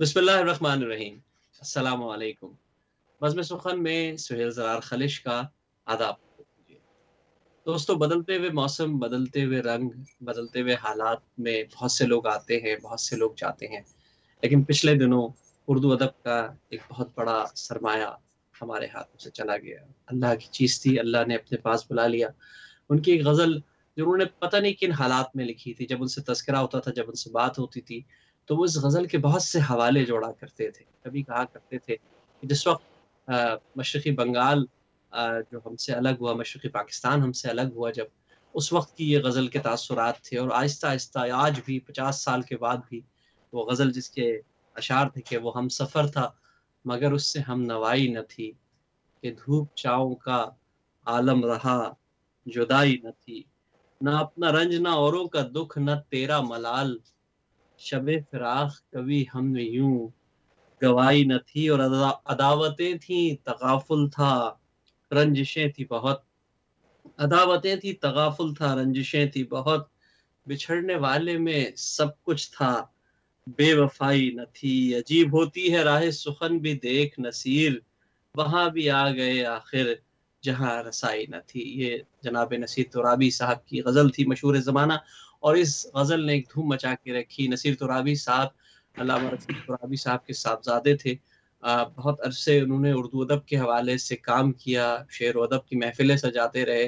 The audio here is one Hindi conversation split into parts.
बिस्मिल्लाहिर्रहमानिर्रहीम। अस्सलामु अलैकुम। बज़्म सुख़न में सुहेल ज़रार ख़लिश का आदाब कीजिए। दोस्तों, बदलते हुए मौसम, बदलते हुए रंग, बदलते हुए हालात में बहुत से लोग आते हैं, बहुत से लोग जाते हैं। लेकिन पिछले दिनों उर्दू अदब का एक बहुत बड़ा सरमाया हमारे हाथों से चला गया। अल्लाह की चीज़ थी, अल्लाह ने अपने पास बुला लिया। उनकी एक ग़ज़ल जो उन्होंने पता नहीं किन हालात में लिखी थी, जब उनसे तज़किरा होता था, जब उनसे बात होती थी, तो वो इस ग़ज़ल के बहुत से हवाले जोड़ा करते थे। कभी कहा करते थे कि जिस वक़्त मशरिक़ी बंगाल जो हमसे अलग हुआ, मशरिक़ी पाकिस्तान हमसे अलग हुआ जब, उस वक़्त की ये ग़ज़ल के तासुरात थे और आहिस्ता-आहिस्ता आज भी 50 साल के बाद भी वो ग़ज़ल जिसके अशार थे कि वो हमसफ़र था, मगर उससे हमनवाई न थी, कि धूप छाँव का आलम रहा, जुदाई न थी। ना अपना रंज ना औरों का दुःख, ना तेरा मलाल, शबे फ़िराक़ कभी हमने यूँ गवाई न थी और अदावतें थीं, तग़ाफ़ुल था, रंजिशें थी बहुत। अदावतें थी, तग़ाफ़ुल था, रंजिशें थी बहुत, बिछड़ने वाले में सब कुछ था, बेवफ़ाई न थी। अजीब होती है राह सुख़न भी देख नसीर, वहाँ भी आ गए आखिर जहाँ रसाई न थी। ये जनाब नसीर तुराबी साहब की ग़ज़ल थी मशहूर ज़माना और इस ग़ज़ल ने एक धूम मचा के रखी। नसीर तुराबी साहब अल्लामा रफ़ीक तुराबी साहब के साहबज़ादे थे। बहुत अरसे उन्होंने उर्दू अदब के हवाले से काम किया, शेर व अदब की महफ़िलें सजाते रहे।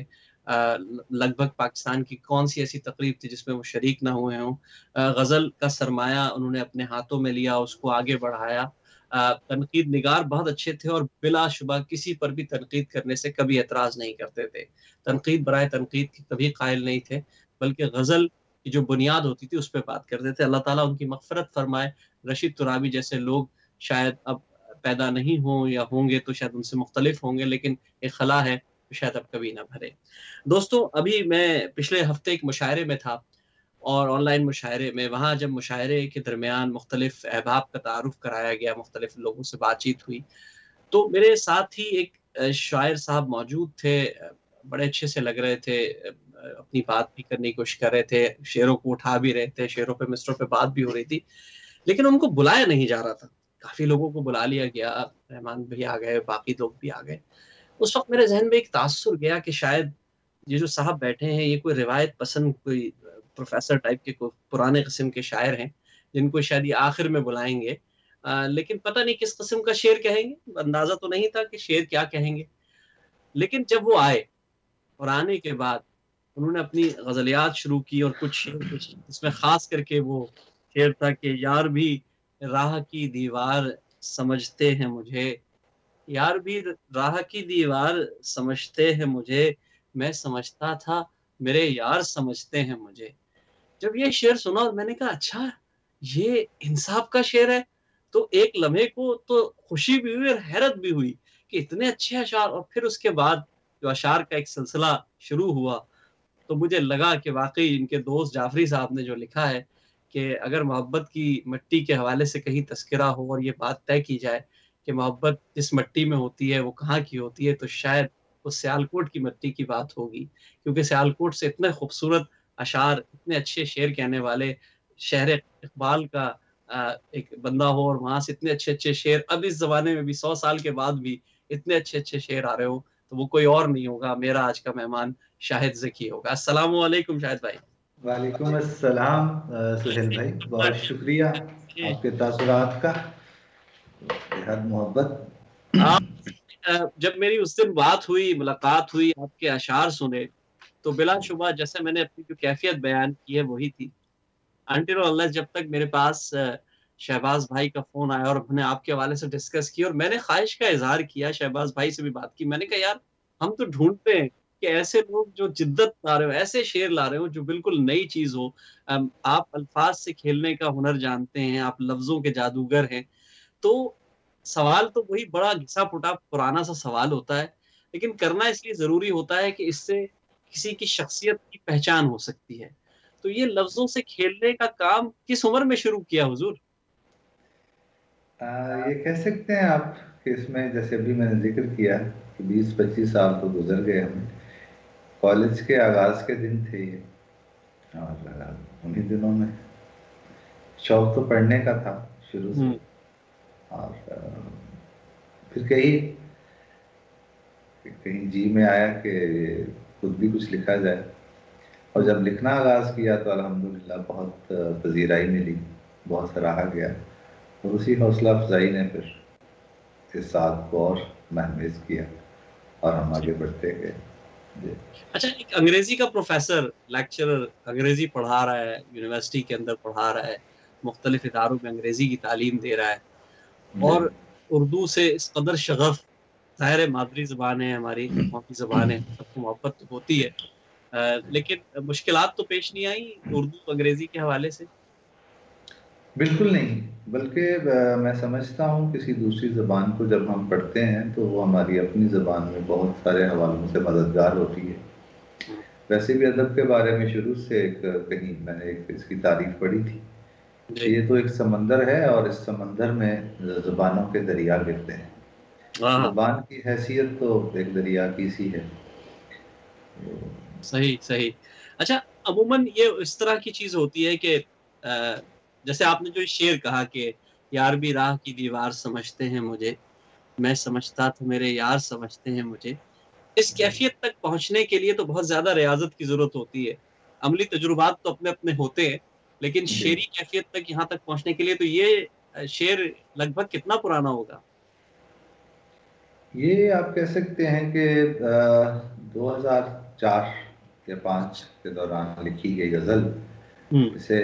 लगभग पाकिस्तान की कौन-सी ऐसी तक़रीब थी जिसमें वो शरीक ना हुए हों। ग़ज़ल का सरमाया उन्होंने अपने हाथों में लिया, उसको आगे बढ़ाया। तनकीद निगार बहुत अच्छे थे और बिलाशुबा किसी पर भी तनकीद करने से कभी एतराज़ नहीं करते थे। तनकीद बराए तनकीद के कभी कायल नहीं थे, बल्कि ग़ज़ल की जो बुनियाद होती थी, उस पे बात करते थे। अल्लाह ताला उनकी मग़फ़िरत फ़रमाए। रशीद तुराबी जैसे लोग शायद अब पैदा नहीं हों या होंगे तो शायद उनसे मुख़्तलिफ़ होंगे, लेकिन एक खला है, तो शायद अब कभी ना भरे। दोस्तों, अभी मैं पिछले हफ़्ते एक मुशायरे में था और ऑनलाइन मुशायरे में, वहाँ जब मुशायरे के दरमियान मुख़्तलिफ़ अहबाब का तारुफ़ कराया गया, मुख़्तलिफ़ लोगों से बातचीत हुई, तो मेरे साथ ही एक शायर साहब मौजूद थे। बड़े अच्छे से लग रहे थे, अपनी बात भी करने की कोशिश कर रहे थे, शेरों को उठा भी रहे थे, शेरों पे, मिसरों पे बात भी हो रही थी, लेकिन उनको बुलाया नहीं जा रहा था। काफ़ी लोगों को बुला लिया गया, रहमान भी आ गए, बाकी लोग भी आ गए। उस वक़्त मेरे ज़हन में एक तासुर गया कि शायद ये जो साहब बैठे हैं, ये कोई रिवायत पसंद कोई प्रोफ़ेसर टाइप के कोई पुराने किस्म के शायर हैं, जिनको शायद ये आखिर में बुलाएँगे। लेकिन पता नहीं किस किस्म का शेर कहेंगे, अंदाज़ा तो नहीं था कि शेर क्या कहेंगे। लेकिन जब वो आए और आने के बाद उन्होंने अपनी ग़ज़लियात शुरू की और कुछ शेर कुछ इसमें ख़ास करके वो शेर था कि यार भी राह की दीवार समझते हैं मुझे, यार भी राह की दीवार समझते हैं मुझे, मैं समझता था मेरे यार समझते हैं मुझे। जब ये शेर सुना और मैंने कहा अच्छा, ये इंसाफ का शेर है, तो एक लम्हे को तो खुशी भी हुई और हैरत भी हुई कि इतने अच्छे अशार। और फिर उसके बाद जो अशार का एक सिलसिला शुरू हुआ, तो मुझे लगा कि वाक़ई इनके दोस्त जाफ़री साहब ने जो लिखा है कि अगर मोहब्बत की मिट्टी के हवाले से कहीं तज़किरा हो और ये बात तय की जाए कि मोहब्बत जिस मिट्टी में होती है, वो कहाँ की होती है, तो शायद वो सियालकोट की मिट्टी की बात होगी। क्योंकि सियालकोट से इतने खूबसूरत अशार, इतने अच्छे शेर कहने वाले शहर इक़बाल का एक बंदा हो और वहाँ से इतने अच्छे-अच्छे शेर अब इस ज़माने में भी 100 साल के बाद भी इतने अच्छे-अच्छे शेर आ रहे हो, तो वो कोई और नहीं होगा, मेरा आज का मेहमान शाहिद ज़की होगा। अस्सलामु अलैकुम शाहिद भाई। वालेकुम अस्सलाम सुहेल भाई, बहुत शुक्रिया जी। आपके तासुरात का, बेहद मोहब्बत। आप जब मेरी उस दिन बात हुई, मुलाकात हुई, आपके अशार सुने, तो बिलाशुबा जैसे मैंने अपनी जो कैफ़ियत बयान की है वही थी। अनटिल और अनलेस जब तक मेरे पास शहबाज़ भाई का फ़ोन आया और हमने आपके हवाले से डिस्कस किया और मैंने ख़्वाहिश का इज़हार किया, शहबाज़ भाई से भी बात की। मैंने कहा यार, हम तो ढूँढते हैं कि ऐसे लोग जो जिद्दत ला रहे हो, ऐसे शेर ला रहे हो जो बिल्कुल नई चीज़ हो। आप अल्फ़ाज़ से खेलने का हुनर जानते हैं, आप लफ्ज़ों के जादूगर हैं। तो सवाल तो वही बड़ा घिसा-पिटा पुराना-सा सवाल होता है, लेकिन करना इसलिए ज़रूरी होता है कि इससे किसी की शख्सियत की पहचान हो सकती है। तो ये लफ्ज़ों से खेलने का काम किस उम्र में शुरू किया हुज़ूर? ये कह सकते हैं आप कि इसमें जैसे अभी मैंने ज़िक्र किया कि 20-25 साल तो गुज़र गए हमें। कॉलेज के आगाज़ के दिन थे ये और उन्हीं दिनों में शौक तो पढ़ने का था शुरू हुँ, से। और फिर कहीं जी में आया कि खुद भी कुछ लिखा जाए, और जब लिखना आगाज़ किया तो अल्हम्दुलिल्लाह बहुत पजीराई मिली, बहुत सराहा गया, और उसी हौसला अफजाई ने फिर इस साथ को और महमेज किया और हम आगे बढ़ते गए। जी। अच्छा, एक अंग्रेजी का प्रोफेसर, लेक्चरर अंग्रेजी पढ़ा रहा है, यूनिवर्सिटी के अंदर पढ़ा रहा है, मुख्तलिफ इदारों में अंग्रेजी की तालीम दे रहा है, जी। और उर्दू से इस कदर शगफ, ज़ाहिर है मादरी ज़बान है, हमारी कौमी ज़बान है, सबको मोहब्बत तो होती है, लेकिन मुश्किलात तो पेश नहीं आई उर्दू अंग्रेजी के हवाले से? बिल्कुल नहीं, बल्कि मैं समझता हूँ किसी दूसरी ज़बान को जब हम पढ़ते हैं तो वो हमारी अपनी ज़बान में बहुत सारे हवालों से मददगार होती है। हुँ, वैसे भी अदब के बारे में शुरू से एक कहीं मैंने एक इसकी तारीफ पढ़ी थी कि जी। ये तो एक समंदर है और इस समंदर में ज़बानों के दरिया गिरते हैं। हाँ, हाँ, ज़बान की हैसियत तो एक दरिया की सी है। तो सही, सही। अच्छा, अमूमन ये इस तरह की चीज़ होती है कि जैसे आपने जो शेर कहा कि यार भी राह की दीवार समझते हैं मुझे, मैं समझता था मेरे यार समझते हैं मुझे। इस कैफ़ियत तक पहुँचने के लिए तो बहुत ज़्यादा रियाज़त की ज़रूरत होती है। अमली तजुर्बात तो अपने-अपने होते हैं, लेकिन जी, शेरी कैफ़ियत तक यहाँ तक पहुँचने के लिए तो ये शेर लगभग कितना पुराना होगा? ये आप कह सकते हैं कि 2004 या 5 के दौरान लिखी गई गज़ल, हुँ, इसे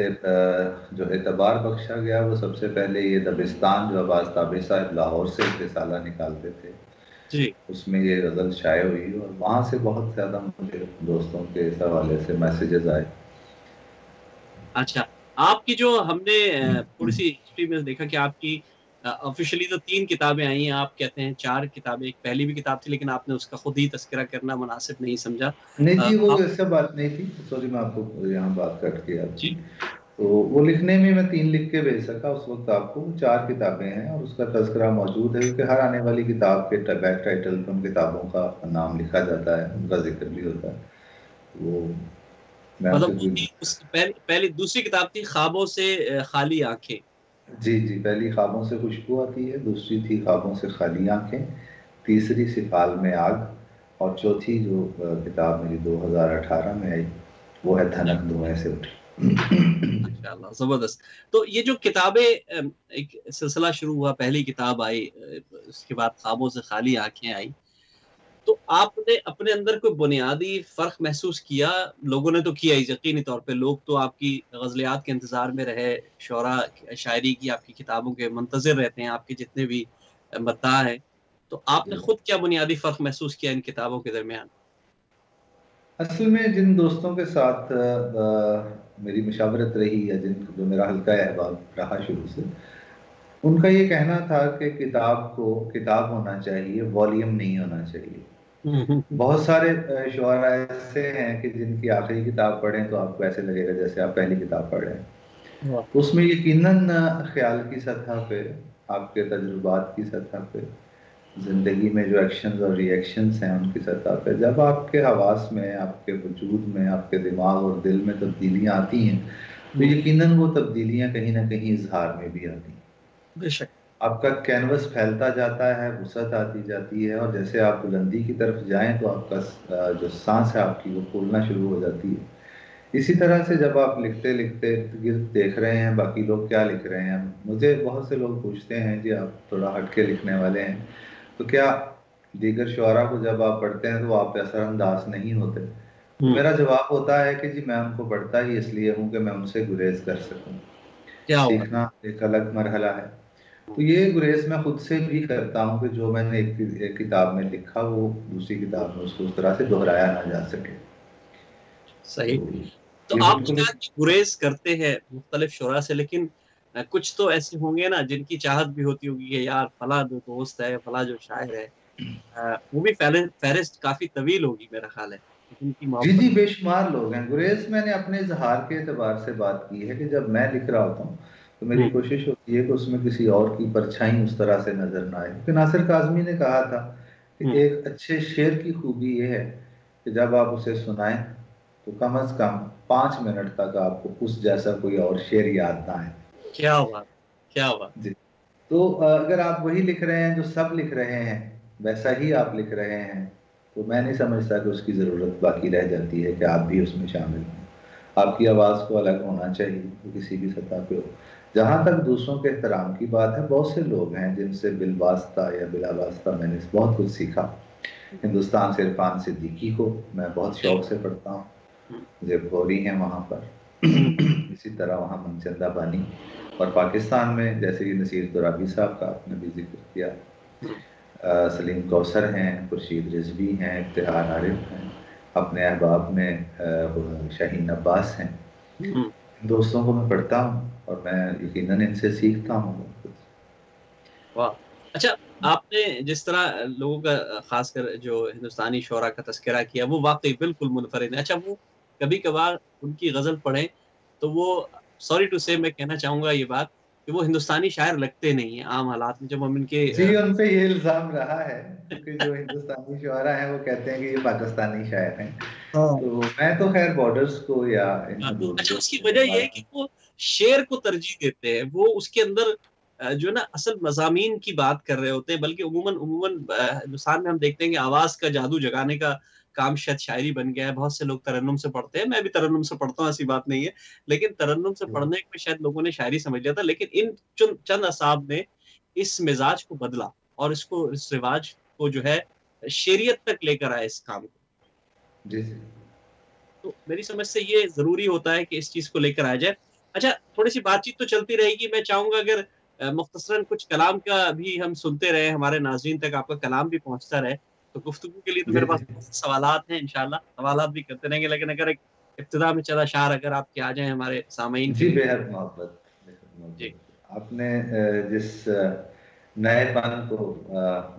जो एतबार बख्शा गया वो सबसे पहले ये दबिस्तान जो अब्बास ताबी साहब लाहौर से एक रिसाला निकालते थे, जी। उसमें ये गज़ल शाये हुई और वहाँ से बहुत ज़्यादा मुझे दोस्तों के इस हवाले से मैसेजेस आए। अच्छा, आपकी जो हमने थोड़ी-सी हिस्ट्री में देखा कि आपकी ऑफ़िशियली तो 3 किताबें आई हैं, आप कहते हैं 4 किताबें, एक पहली भी किताब थी लेकिन आपने उसका खुद ही तज़किरा करना मुनासिब नहीं समझा। नहीं जी, वो आप ऐसा बात नहीं थी, सॉरी मैं आपको यहाँ बात कट गई आपकी। जी, तो वो लिखने में मैं 3 लिख के भेज सका उस वक़्त आपको, 4 किताबें हैं और उसका तज़किरा मौजूद है क्योंकि हर आने वाली किताब के बैक टाइटल पे उन किताबों का नाम लिखा जाता है, उनका ज़िक्र भी होता है। वो मैं मतलब उसे वो कोई थी उस पहली पहली दूसरी किताब थी ख्वाबों से खाली आँखें। जी, जी, पहली ख्वाबों से खुशबू आती है, दूसरी थी ख्वाबों से खाली आँखें, तीसरी सिफ़ाल में आग और चौथी जो किताब मेरी 2018 में आई, वो है जी, धनक धुएँ से उठी। माशाअल्लाह ज़बरदस्त। तो ये जो किताबें एक सिलसिला शुरू हुआ, पहली किताब आई, उसके बाद ख्वाबों से खाली आँखें आई। तो आपने अपने अंदर कोई बुनियादी फ़र्क महसूस किया? लोगों ने तो किया ही यकीनी तौर पे, लोग तो आपकी ग़ज़लियात के इंतज़ार में रहे, शुअरा शायरी की आपकी किताबों के मुंतज़िर रहते हैं, आपके जितने भी मद्दाह हैं। तो आपने जी। खुद क्या बुनियादी फ़र्क महसूस किया इन किताबों के दरमियान? असल में जिन दोस्तों के साथ मेरी मुशावरत रही या जो मेरा हल्का अहबाब रहा शुरू से, उनका ये कहना था कि किताब को किताब होना चाहिए, वॉल्यूम नहीं होना चाहिए। हुँ, हुँ, हुँ। बहुत सारे शुअरा ऐसे हैं कि जिनकी आखिरी किताब पढ़ें तो आपको ऐसे लगेगा जैसे आप पहली किताब पढ़ रहे हैं। वाह! तो उसमें यकीनन ख़्याल की सतह पे, आपके तजुर्बात की सतह पे, ज़िंदगी में जो एक्शंस और रिएक्शंस हैं उनकी सतह पे, जब आपके हवास में, आपके वजूद में, आपके दिमाग और दिल में तब्दीलियाँ आती हैं, तो हुँ, यकीनन वो तब्दीलियाँ कहीं न कहीं इज़हार में भी आती हैं। बेशक। आपका कैनवस फैलता जाता है, वुसअत आती जाती है और जैसे आप बुलंदी की तरफ जाएँ तो आपका जो साँस है आपकी वो फूलना शुरू हो जाती है। इसी तरह से जब आप लिखते-लिखते इर्द-गिर्द देख रहे हैं बाकी लोग क्या लिख रहे हैं, मुझे बहुत से लोग पूछते हैं जी आप थोड़ा हट के लिखने वाले हैं, तो क्या दीगर शुअरा को जब आप पढ़ते हैं तो आप असरअंदाज नहीं होते? तो हुँ, मेरा जवाब होता है कि जी मैं उनको पढ़ता ही इसलिए हूँ कि मैं उनसे गुरेज़ कर सकूँ। क्या बात! सीखना एक अलग मरहला है। हुँ, तो ये गुरेज़ मैं खुद से भी करता हूँ कि जो मैंने एक किताब में लिखा वो दूसरी किताब में उसको उस तरह से दोहराया ना जा सके। सही। तो तो ये आपने बिल्कुल कहा एक कि गुरेज़ करते हैं मुख्तलिफ शुरा से, लेकिन कुछ तो ऐसे होंगे ना जिनकी चाहत भी होती होगी कि यार फलाँ जो दोस्त है, फलाँ जो शायर है, वो भी फ़हरिस्त काफ़ी तवील होगी मेरा ख़्याल है। उनकी जी, मोहब्बत। जी, बेशुमार लोग हैं। गुरेज़ मैंने अपने इज़हार के एतबार से बात की है कि जब मैं लिख रहा होता हूँ, तो मेरी हुँ, कोशिश होती है कि उसमें किसी और की परछाई उस तरह से नज़र ना आए। क्योंकि नासिर काज़मी ने कहा था कि हुँ, एक अच्छे शेर की खूबी ये है कि जब आप उसे सुनाएँ, तो कम से कम 5 मिनट तक आपको उस जैसा कोई और शेर याद ना आए। क्या बात! क्या बात! जी। तो अगर आप वही लिख रहे हैं जो सब लिख रहे हैं, वैसा ही आप लिख रहे हैं, तो मैं नहीं समझता कि उसकी ज़रूरत बाकी रह जाती है कि आप भी उसमें शामिल हों। आपकी आवाज़ को अलग होना चाहिए, वो किसी भी सतह पे हो। जहाँ तक दूसरों के एहतराम की बात है, बहुत से लोग हैं जिनसे बिलवास्ता या बिला वास्ता मैंने बहुत कुछ सीखा। हिंदुस्तान से इरफान सिद्दीकी को मैं बहुत जी। शौक से पढ़ता हूँ, हम्म, मुझे गौरी हैं वहाँ पर। हम्म, इसी तरह वहाँ मनचंदा बानी, और पाकिस्तान में जैसे कि नसीर तुराबी साहब का आपने भी जिक्र किया, हम्म, सलीम कौसर हैं, खुर्शीद रिजवी हैं, इफ्तिहार आरिफ हैं, अपने अहबाब में शाहीन अब्बास हैं। हम्म। इन दोस्तों को मैं पढ़ता हूँ और मैं यकीनन इनसे सीखता हूँ। वाह। अच्छा, आपने जिस तरह लोगों का खासकर जो हिंदुस्तानी शोरा का तस्करा किया, वो वाकई बिल्कुल मुनफरिद है। अच्छा, वो कभी कभार उनकी गजल पढ़ें तो वो, सॉरी टू से मैं कहना चाहूंगा ये बात, कि वो हिंदुस्तानी शायर लगते नहीं है आम हालात में, जब हम इनके जी, उन पे ये इल्जाम रहा है, क्योंकि जो हिंदुस्तानी शुआरा हैं वो कहते हैं कि ये पाकिस्तानी शायर हैं। हाँ। तो मैं तो खैर बॉर्डर्स को या इन हाँ। हदूद अच्छा, को उसकी वजह नहीं ये है कि मानता। वो शेर को तरजीह देते हैं, वो उसके अंदर जो है ना असल मजामीन की बात कर रहे होते हैं, बल्कि उमूमन उमूमन हिंदुस्तान में हम देखते हैं कि आवाज का जादू जगाने का काम शायद शायरी बन गया है। बहुत से लोग तरन्नुम से पढ़ते हैं, मैं भी तरन्नुम से पढ़ता हूँ, ऐसी बात नहीं है, लेकिन तरन्नुम से पढ़ने में शायद लोगों ने शायरी समझ लिया था। लेकिन इन चंद असाब ने इस मिजाज को बदला और इसको, इस रिवाज को जो है शेरियत तक लेकर आए इस काम को। जी जी। तो मेरी समझ से ये जरूरी होता है कि इस चीज को लेकर आ जाए। अच्छा, थोड़ी सी बातचीत तो चलती रहेगी, मैं चाहूंगा अगर मुख्तसरन कुछ कलाम का भी हम सुनते रहे, हमारे नाज़रीन तक आपका कलाम भी पहुंचता रहे, तो गुफ्तगू के लिए तो जी मेरे पास जी। बहुत से सवालात हैं, इंशाल्लाह सवालात भी करते रहेंगे, लेकिन अगर एक इब्तिदा में चला शार अगर आपके आ जाए हमारे सामईन के जी, लिए। बेहद मोहब्बत, बेहद जी। मोहब्बत। आपने जिस नएपन को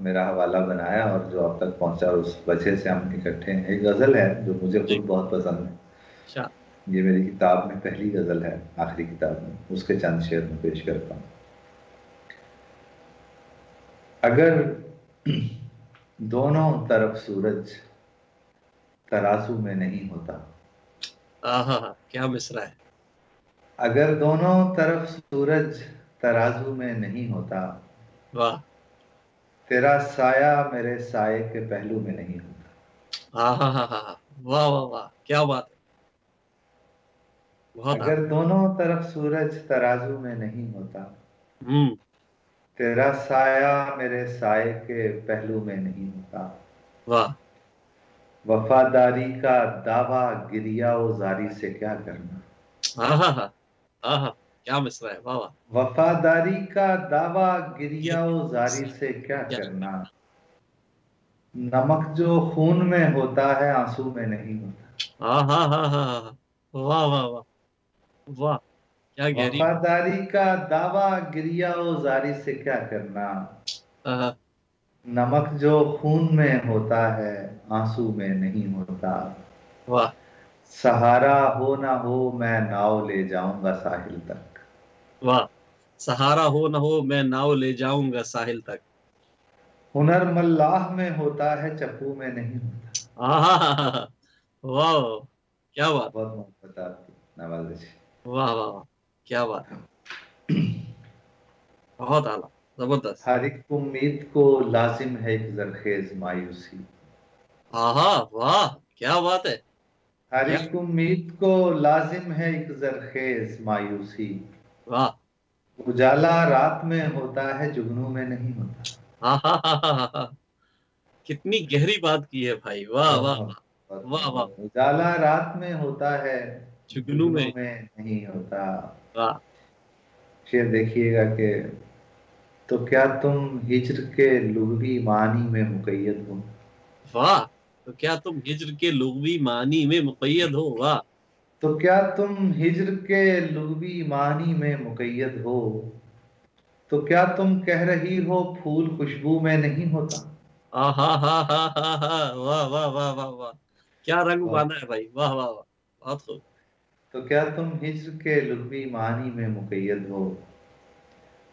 मेरा हवाला बनाया और जो अब तक पहुंचा, उस वजह से हम इकट्ठे हैं। एक गज़ल है जो मुझे जी। खुद बहुत पसंद है। अच्छा। ये मेरी किताब में पहली गज़ल है, आखिरी किताब में, उसके चंद शेर में पेश करता हूँ। अगर दोनों तरफ सूरज तराजू में नहीं होता, आहा, क्या मिसरा है। अगर दोनों तरफ सूरज तराजू में नहीं होता, वाह। तेरा साया मेरे साये के पहलू में नहीं होता। आहा हा हा। वाह वाह वाह, क्या बात है। बहुत अगर आला। दोनों तरफ सूरज तराजू में नहीं होता, हम्म। तेरा साया मेरे साये के पहलू में नहीं होता। वाह। वफादारी का दावा गिरिया जारी से क्या करना, आहा हा। आहा, क्या मिसरा है, वाह वाह। वफादारी का दावा ये गिरिया जारी से क्या क्या। करना। नमक जो खून में होता है आंसू में नहीं होता। हाँ हाँ हाँ हाँ हाँ। वाह वाह वाह। वाह, क्या गहरी। वफादारी का दावा गिरिया जारी से क्या करना। हाँ। नमक जो खून में होता है आंसू में नहीं होता। वाह। सहारा हो ना हो मैं नाव ले जाऊंगा साहिल तक। वाह, सहारा हो न हो मैं नाव ले जाऊंगा साहिल तक। हुनर मल्लाह में होता है चप्पू में नहीं होता। हाँ हाँ हाँ हाँ हाँ। वाह, क्या बात। बहुत मोहब्बत आपकी, नवाजिश। वाह वाह वाह, क्या बात है। बहुत आला, जबरदस्त। हर एक उम्मीद को लाजिम है एक जरखेज मायूसी। हाँ हाँ, वाह, क्या बात है। हर क्या। एक उम्मीद को लाजिम है एक जरखेज मायूसी। वाह। उजाला रात में होता है जुगनू में नहीं होता। हाँ हाँ हाँ हाँ हाँ हाँ। कितनी गहरी बात की है भाई, वाह बहुत वाह मोहब्बत, वाह। बहुत वाह वाह। मोहब्बत। उजाला रात में होता है जुगनू जुगनू में। में नहीं होता। वाह। शेर देखिएगा कि, तो क्या तुम हिज्र के लुग़वी मानी में मुक़य्यद हो। वाह, तो क्या तुम हिज्र के लुग़वी मानी में मुक़य्यद हो। वाह। तो क्या तुम हिज्र के लुग़वी मानी में मुक़य्यद हो। तो क्या तुम कह रही हो फूल खुशबू में नहीं होता। आ हा हा हा हा हा। वाह वाह वाह वाह वाह, क्या रंग बहुत। बांधा है भाई, वाह वाह वाह। बहुत खूब। तो क्या तुम हिज्र के लुग़वी मानी में मुक़य्यद हो।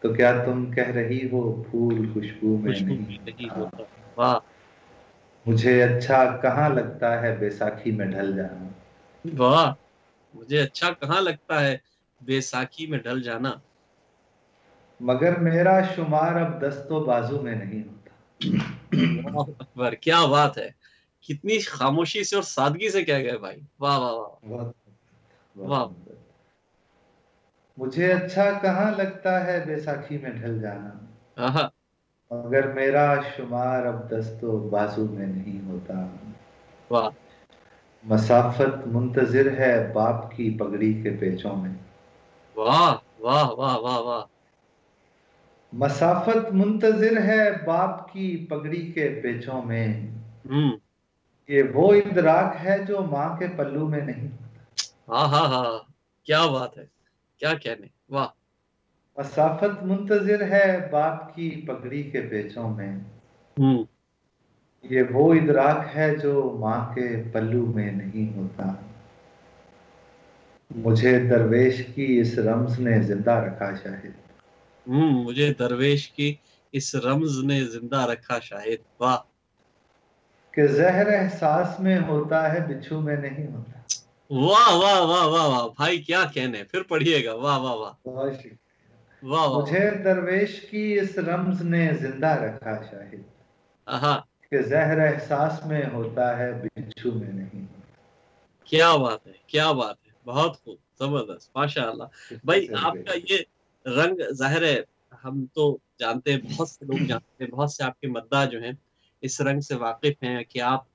तो क्या तुम कह रही हो फूल खुशबू में खुशबू नहीं भी नहीं होता। होता। वाह। मुझे अच्छा कहाँ लगता है बैसाखी में ढल जाना। वाह, मुझे अच्छा कहाँ लगता है बैसाखी में ढल जाना। मगर मेरा शुमार अब दस्तो बाजू में नहीं होता। अल्लाह अकबर, क्या बात है। कितनी खामोशी से और सादगी से कह गए भाई, वाह वाह वाह। बहुत बहुत वाह सुंदर। मुझे अच्छा कहाँ लगता है बैसाखी में ढल जाना, वाह मगर मेरा शुमार अब दस्तो बाजू में नहीं होता। वाह मसाफत मुंतजिर है बाप की पगड़ी के पेचों में। वाह वाह वाह वाह वाह। मसाफत मुंतजिर है बाप की पगड़ी के पेचों में। हम्म। ये वो इदराक है जो माँ के पल्लू में नहीं। हाँ हाँ हाँ, क्या बात है, क्या कहने, वाह। मसाफत मुंतजिर है बाप की पगड़ी के पेचों में। हम्म। ये वो इदराक है जो माँ के पल्लू में नहीं होता। मुझे दरवेश की इस रम्ज ने जिंदा रखा शाहिद, मुझे दरवेश की इस रम्ज ने जिंदा रखा शाहिद, वाह कि जहर एहसास में होता है बिच्छू में नहीं होता। वाह वाह वाह वाह वाह भाई, क्या कहने, फिर पढ़िएगा, वाह वाह वाह। बहुत शुक्रिया। वाह वाह वाह। मुझे दरवेश की इस रम्ज ने जिंदा रखा शाहिद, हाँ, कि जहर एहसास में होता है बिच्छू में नहीं होता। क्या बात है, क्या बात है, बहुत खूब, जबरदस्त, माशाअल्लाह। कितना भाई आपका सेलिब्रेट। ये रंग, जाहिर है हम तो जानते हैं, बहुत से लोग जानते हैं, बहुत से आपके मद्दाह जो हैं इस रंग से वाकिफ हैं कि आप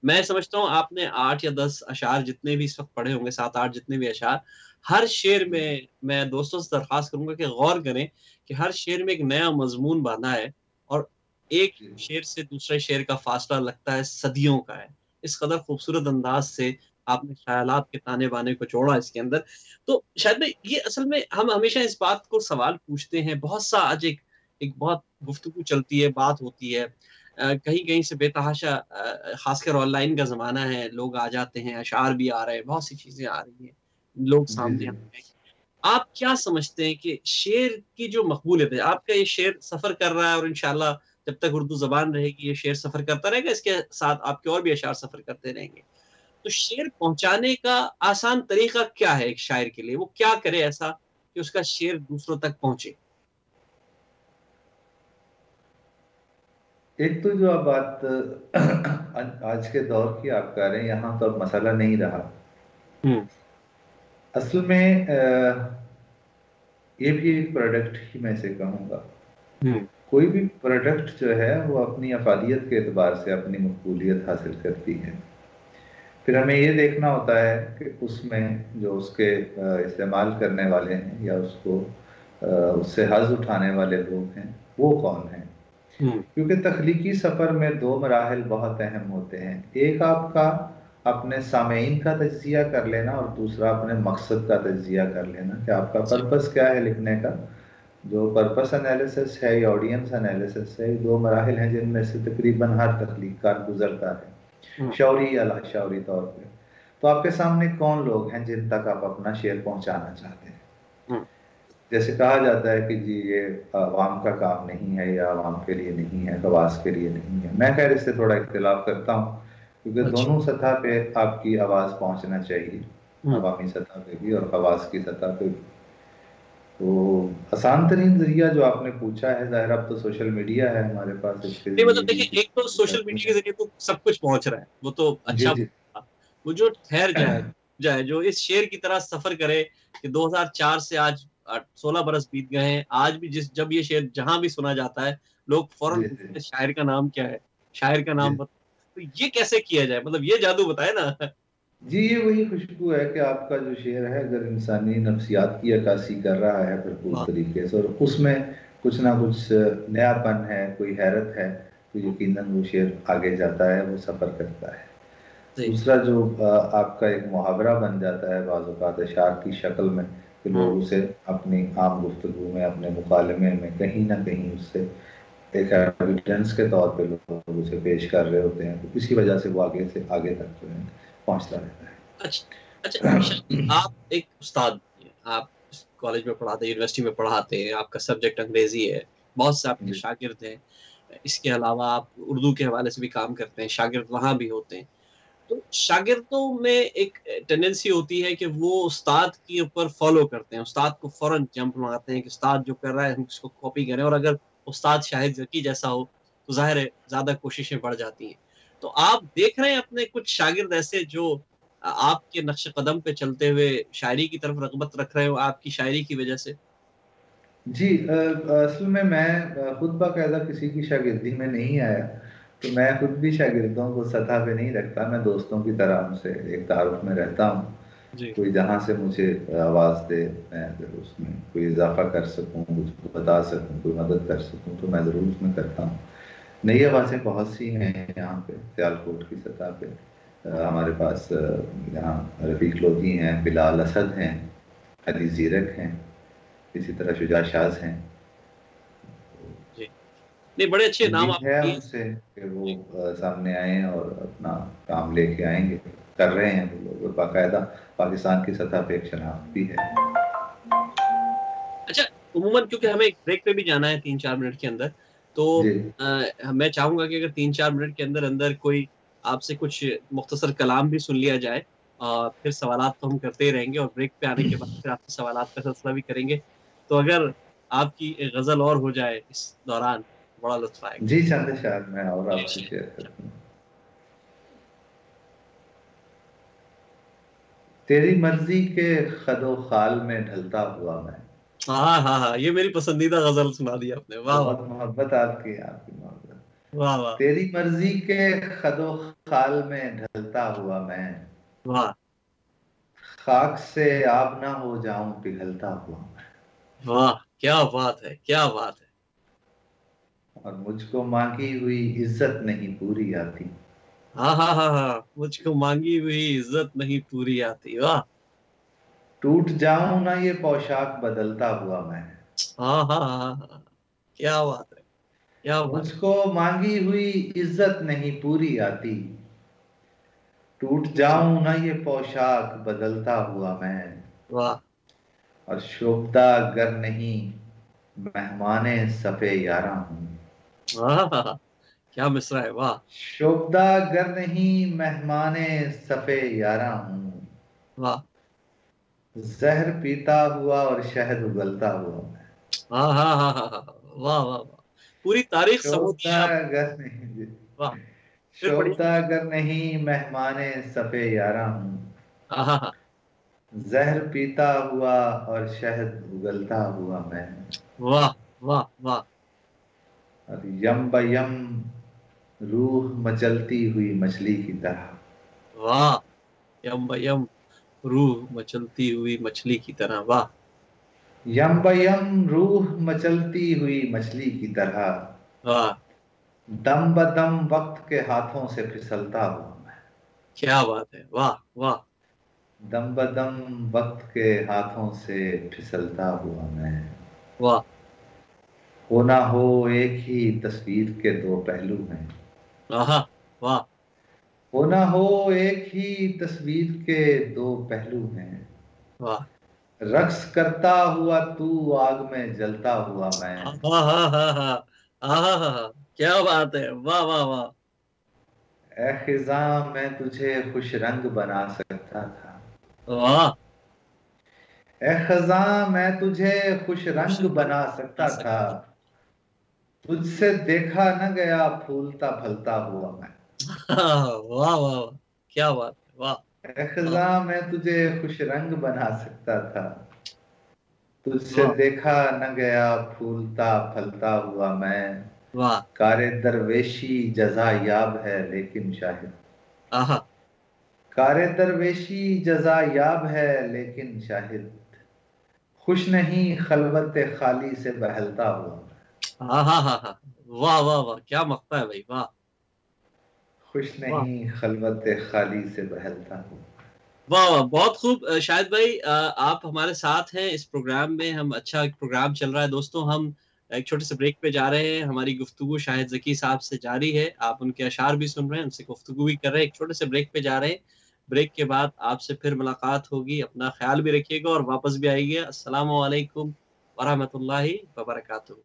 मैं समझता हूँ आपने 8 या 10 अशार जितने भी इस वक्त पढ़े होंगे, 7-8 जितने भी अशार, हर शेर में मैं दोस्तों से दरख्वास्त करूंगा कि गौर करें कि हर शेर में एक नया मजमून बांधा है, और एक शेर से दूसरे शेर का फासला लगता है सदियों का है। इस कदर खूबसूरत अंदाज से आपने ख्यालात के ताने बाने को जोड़ा इसके अंदर। तो शायद भाई ये असल में हम हमेशा इस बात को सवाल पूछते हैं, बहुत सा आज एक एक बहुत गुफ्तगू चलती है, बात होती है, कहीं कहीं से बेतहाशा, खासकर ऑनलाइन का जमाना है, लोग आ जाते हैं, अशार भी आ रहे हैं, बहुत सी चीजें आ रही हैं, लोग जी सामने आ जी। रहे हैं। आप क्या समझते हैं कि शेर की जो मकबूलियत है, आपका ये शेर सफर कर रहा है, और इंशाल्लाह जब तक उर्दू जबान रहेगी ये शेर सफर करता रहेगा, इसके साथ आपके और भी अशार सफर करते रहेंगे। तो शेर पहुंचाने का आसान तरीका क्या है एक शायर के लिए, वो क्या करे ऐसा कि उसका शेर दूसरों तक पहुंचे? एक तो जो आप बात आज के दौर की आप कर रहे हैं, यहाँ तो अब मसला नहीं रहा। हम्म। असल में ये भी एक प्रोडक्ट ही मैं से कहूँगा। हम्म। कोई भी प्रोडक्ट जो है वो अपनी अफादियत के एतबार से अपनी मकबूलियत हासिल करती है। फिर हमें ये देखना होता है कि उसमें जो उसके इस्तेमाल करने वाले हैं या उसको उससे हज़ उठाने वाले लोग हैं, वो कौन हैं। हम्म। क्योंकि तख्लीकी सफ़र में दो मराहल बहुत अहम होते हैं। एक आपका अपने सामीन का तज्जिया कर लेना, और दूसरा अपने मकसद का तज्जिया कर लेना कि आपका जी। पर्पस क्या है लिखने का। जो पर्पस एनालिसिस है या ऑडियंस एनालिसिस है, ये दो मराहल हैं जिनमें से तकरीबन हर तख्लीकार गुजरता है, हम्म। शौरी या लाशौरी तौर पे। तो आपके सामने कौन लोग हैं जिन तक आप अपना शेर पहुंचाना चाहते हैं। हम्म। जैसे कहा जाता है कि जी ये आवाम का काम नहीं है या आवाम के लिए नहीं है, खवास के लिए नहीं है। मैं खैर इससे थोड़ा इख्तिलाफ करता हूँ, क्योंकि अच्छा। दोनों सतह पे आपकी आवाज़ पहुंचना चाहिए, हम्म। अवामी सतह पे भी और खवास की सतह पे भी। तो आसान तरीन जरिया जो आपने पूछा है, ज़ाहिर अब तो सोशल मीडिया है हमारे पास, इसके नहीं जरिए मतलब भी देखिए, एक तो किसी सोशल मीडिया के जरिए तो सब कुछ पहुंच रहा है, वो तो जी अच्छा जी था। वो जो ठहर जाए, जाए, जो इस शेर की तरह सफर करे कि 2004 से आज 16 बरस बीत गए हैं, आज भी जिस जब ये शेर जहां भी सुना जाता है, लोग फौरन जी पूछते जी हैं शायर का नाम क्या है, शायर का नाम जी बता। तो ये कैसे किया जाए, मतलब ये जादू बताए ना। जी। ये वही खुशबू है कि आपका जो शेर है अगर इंसानी नफ्सियात की अक्कासी कर रहा है भरपूर वाह। तरीके से, और उसमें कुछ ना कुछ नयापन है, कोई हैरत है, तो यकीनन वो शेर आगे जाता है, वो सफ़र करता है। सही। दूसरा जो आपका एक मुहावरा बन जाता है बाज़ औक़ात अशार की शक्ल में, कि लोग हम्म। उसे अपनी आम गुफ्तगू में, अपने मुकालमे में कहीं ना कहीं उससे एक एविडेंस के तौर पे लोग उसे पेश कर रहे होते हैं, तो इसी वजह से वो आगे से आगे तक जो है पहुंचता रहता अच्छा। अच्छा, आप एक उस्ताद हैं, आप कॉलेज में पढ़ाते हैं, यूनिवर्सिटी में पढ़ाते हैं, आपका सब्जेक्ट अंग्रेजी है, बहुत से आपके है। शागिर्द हैं, इसके अलावा आप उर्दू के हवाले से भी काम करते हैं, शागिर्द वहाँ भी होते हैं। तो शागिर्दों में एक टेंडेंसी होती है कि वो उस्ताद के ऊपर फॉलो करते हैं, उस्ताद को फ़ौरन जंप मारते हैं कि उस्ताद जो कर रहा है हम उसको कॉपी करें, और अगर उस्ताद शाहिद ज़की जैसा हो, तो ज़ाहिर है ज़्यादा कोशिशें बढ़ जाती हैं। तो आप देख रहे हैं अपने कुछ शागिर्द ऐसे जो आपके नक्श कदम पे चलते हुए शायरी की तरफ रग़बत रख रहे हो आपकी शायरी की वजह से? जी, असल में मैं खुद बाकायदा किसी की शागिर्दी में नहीं आया, तो मैं खुद भी शागिर्दों को सतह पे नहीं रखता। मैं दोस्तों की तरह उनसे एक तारुफ में रहता हूँ। जी। कोई जहाँ से मुझे आवाज़ दे, मैं अगर उसमें कोई इजाफा कर सकूँ, कुछ बता सकूँ, कोई मदद कर सकूँ, तो मैं ज़रूर उसमें करता हूँ। नई आवाज़ें बहुत सी हैं यहाँ पे सियालकोट की सतह पे। हमारे पास यहाँ रफ़ीक लोधी हैं, बिलाल असद हैं, अली ज़ीरक हैं, इसी तरह शुजा शाज़ हैं। जी। नहीं, बड़े अच्छे नाम उम्मीद आप है लिए। उनसे कि वो जी। सामने आए और अपना काम लेके आएंगे। कर रहे हैं वो लोग, और बाकायदा पाकिस्तान की सतह पे एक शनाख्त भी है। अच्छा, उमूमन क्योंकि हमें एक ब्रेक पे भी जाना है 3-4 मिनट के अंदर, तो जी। मैं चाहूँगा कि अगर 3-4 मिनट के अंदर-अंदर कोई आपसे कुछ मुख्तसर कलाम भी सुन लिया जाए। फिर सवालात तो हम करते ही रहेंगे, और ब्रेक पे आने के बाद फिर आपसे सवालात का सिलसिला भी करेंगे। तो अगर आपकी एक गज़ल और हो जाए इस दौरान, बड़ा लुत्फ़ आएगा। जी, चंद शायर मैं और जी, आपसे जी। शेयर करता हूँ। तेरी मर्जी के खदो खाल में ढलता हुआ मैं। हाँ, हाँ, हाँ, ये मेरी पसंदीदा गज़ल सुना दी आपने। वाह, वाह! बहुत मोहब्बत आपकी, आपकी मोहब्बत। वाह, वाह! तेरी मर्जी के खदो खाल में ढलता हुआ मैं, वाह! खाक से आब ना हो जाऊं पिघलता हुआ मैं। वाह! क्या बात है, क्या बात है! और मुझको मांगी हुई इज्जत नहीं पूरी आती। हाँ, हाँ, हाँ, हाँ, मुझको माँगी हुई इज़्ज़त नहीं पूरी आती। वाह! टूट जाऊं ना ये पोशाक बदलता हुआ मैं। हाँ, हाँ, हाँ, हाँ, हाँ। क्या बात है! क्या बात है! मुझको मांगी हुई इज्जत नहीं पूरी आती। टूट जी, जाऊं ना ये पोशाक बदलता हुआ मैं। वाह! और शोभता गर नहीं मेहमाने सफ़े यारा हूँ। हाँ, हाँ, हाँ, हाँ। क्या मिसरा है, वाह! शोभता गर नहीं मेहमाने सफ़े यारा हूँ। वाह! जहर पीता हुआ और शहद उगलता हुआ मैं। हाँ, हाँ, हाँ, हाँ, हाँ, हाँ। वाह, वाह, वाह! पूरी तारीख़ समो दी शोभता है आपने। गर नहीं, वाह! फिर पढ़िए। शोभता गर नहीं मेहमाने सफ़े यारा हूँ। हाँ, हाँ, हाँ। जहर पीता हुआ और शहद उगलता हुआ मैं। वाह! वाह! वाह! और यम बयम रूह मचलती हुई मछली की तरह। वाह! यम बयम रूह मचलती हुई मछली की तरह। वाह! यम बयम रूह मचलती हुई मछली की तरह। वाह! दम बदम वक्त के हाथों से फिसलता हुआ मैं। क्या बात है! वाह! वाह! दम बदम वक्त के हाथों से फिसलता हुआ मैं। वाह! हो ना हो एक ही तस्वीर के दो पहलू हैं। आहा! वाह! हो ना हो एक ही तस्वीर के दो पहलू हैं। वाह! रक्स करता हुआ तू आग में जलता हुआ मैं। हाँ, हाँ, हाँ, हाँ। आहाहा! क्या बात है! वाह, वाह, वाह! ए खिज़ां मैं तुझे खुश रंग बना सकता था। वाह! ए खिज़ां मैं तुझे खुश खुश रंग रंग बना बना सकता था। सकता तुझसे देखा न गया फूलता फलता हुआ मैं। हाँ, वाह, वाह, वाह! क्या बात है! वाह! ए वाह! खिज़ां मैं तुझे खुश रंग बना सकता था। तुझसे वाह! देखा न गया फूलता फलता हुआ मैं। वाह! कारे दरवेशी जज़ा याब है लेकिन शाहिद। आहा! कारे दरवेशी जज़ा याब है लेकिन शाहिद। खुश नहीं खलवत खाली से बहलता हुआ मैं। आहाहा! वाह, वाह, वाह! क्या मक़ता है भई, वाह! खुश वाह! नहीं खलवत खाली से बहलता हूँ। वाह, वाह! बहुत खूब। शाहिद भाई, आप हमारे साथ हैं इस प्रोग्राम में, हम अच्छा एक प्रोग्राम चल रहा है दोस्तों, हम एक छोटे से ब्रेक पे जा रहे हैं, हमारी गुफ्तगू शाहिद ज़की साहब से जारी है, आप उनके अशार भी सुन रहे हैं, उनसे गुफ्तगू भी कर रहे हैं, एक छोटे से ब्रेक पे जा रहे हैं, ब्रेक के बाद आपसे फिर मुलाकात होगी, अपना ख़्याल भी रखिएगा और वापस भी आइएगा। अस्सलामु अलैकुम व रहमतुल्लाहि व बरकातुहू।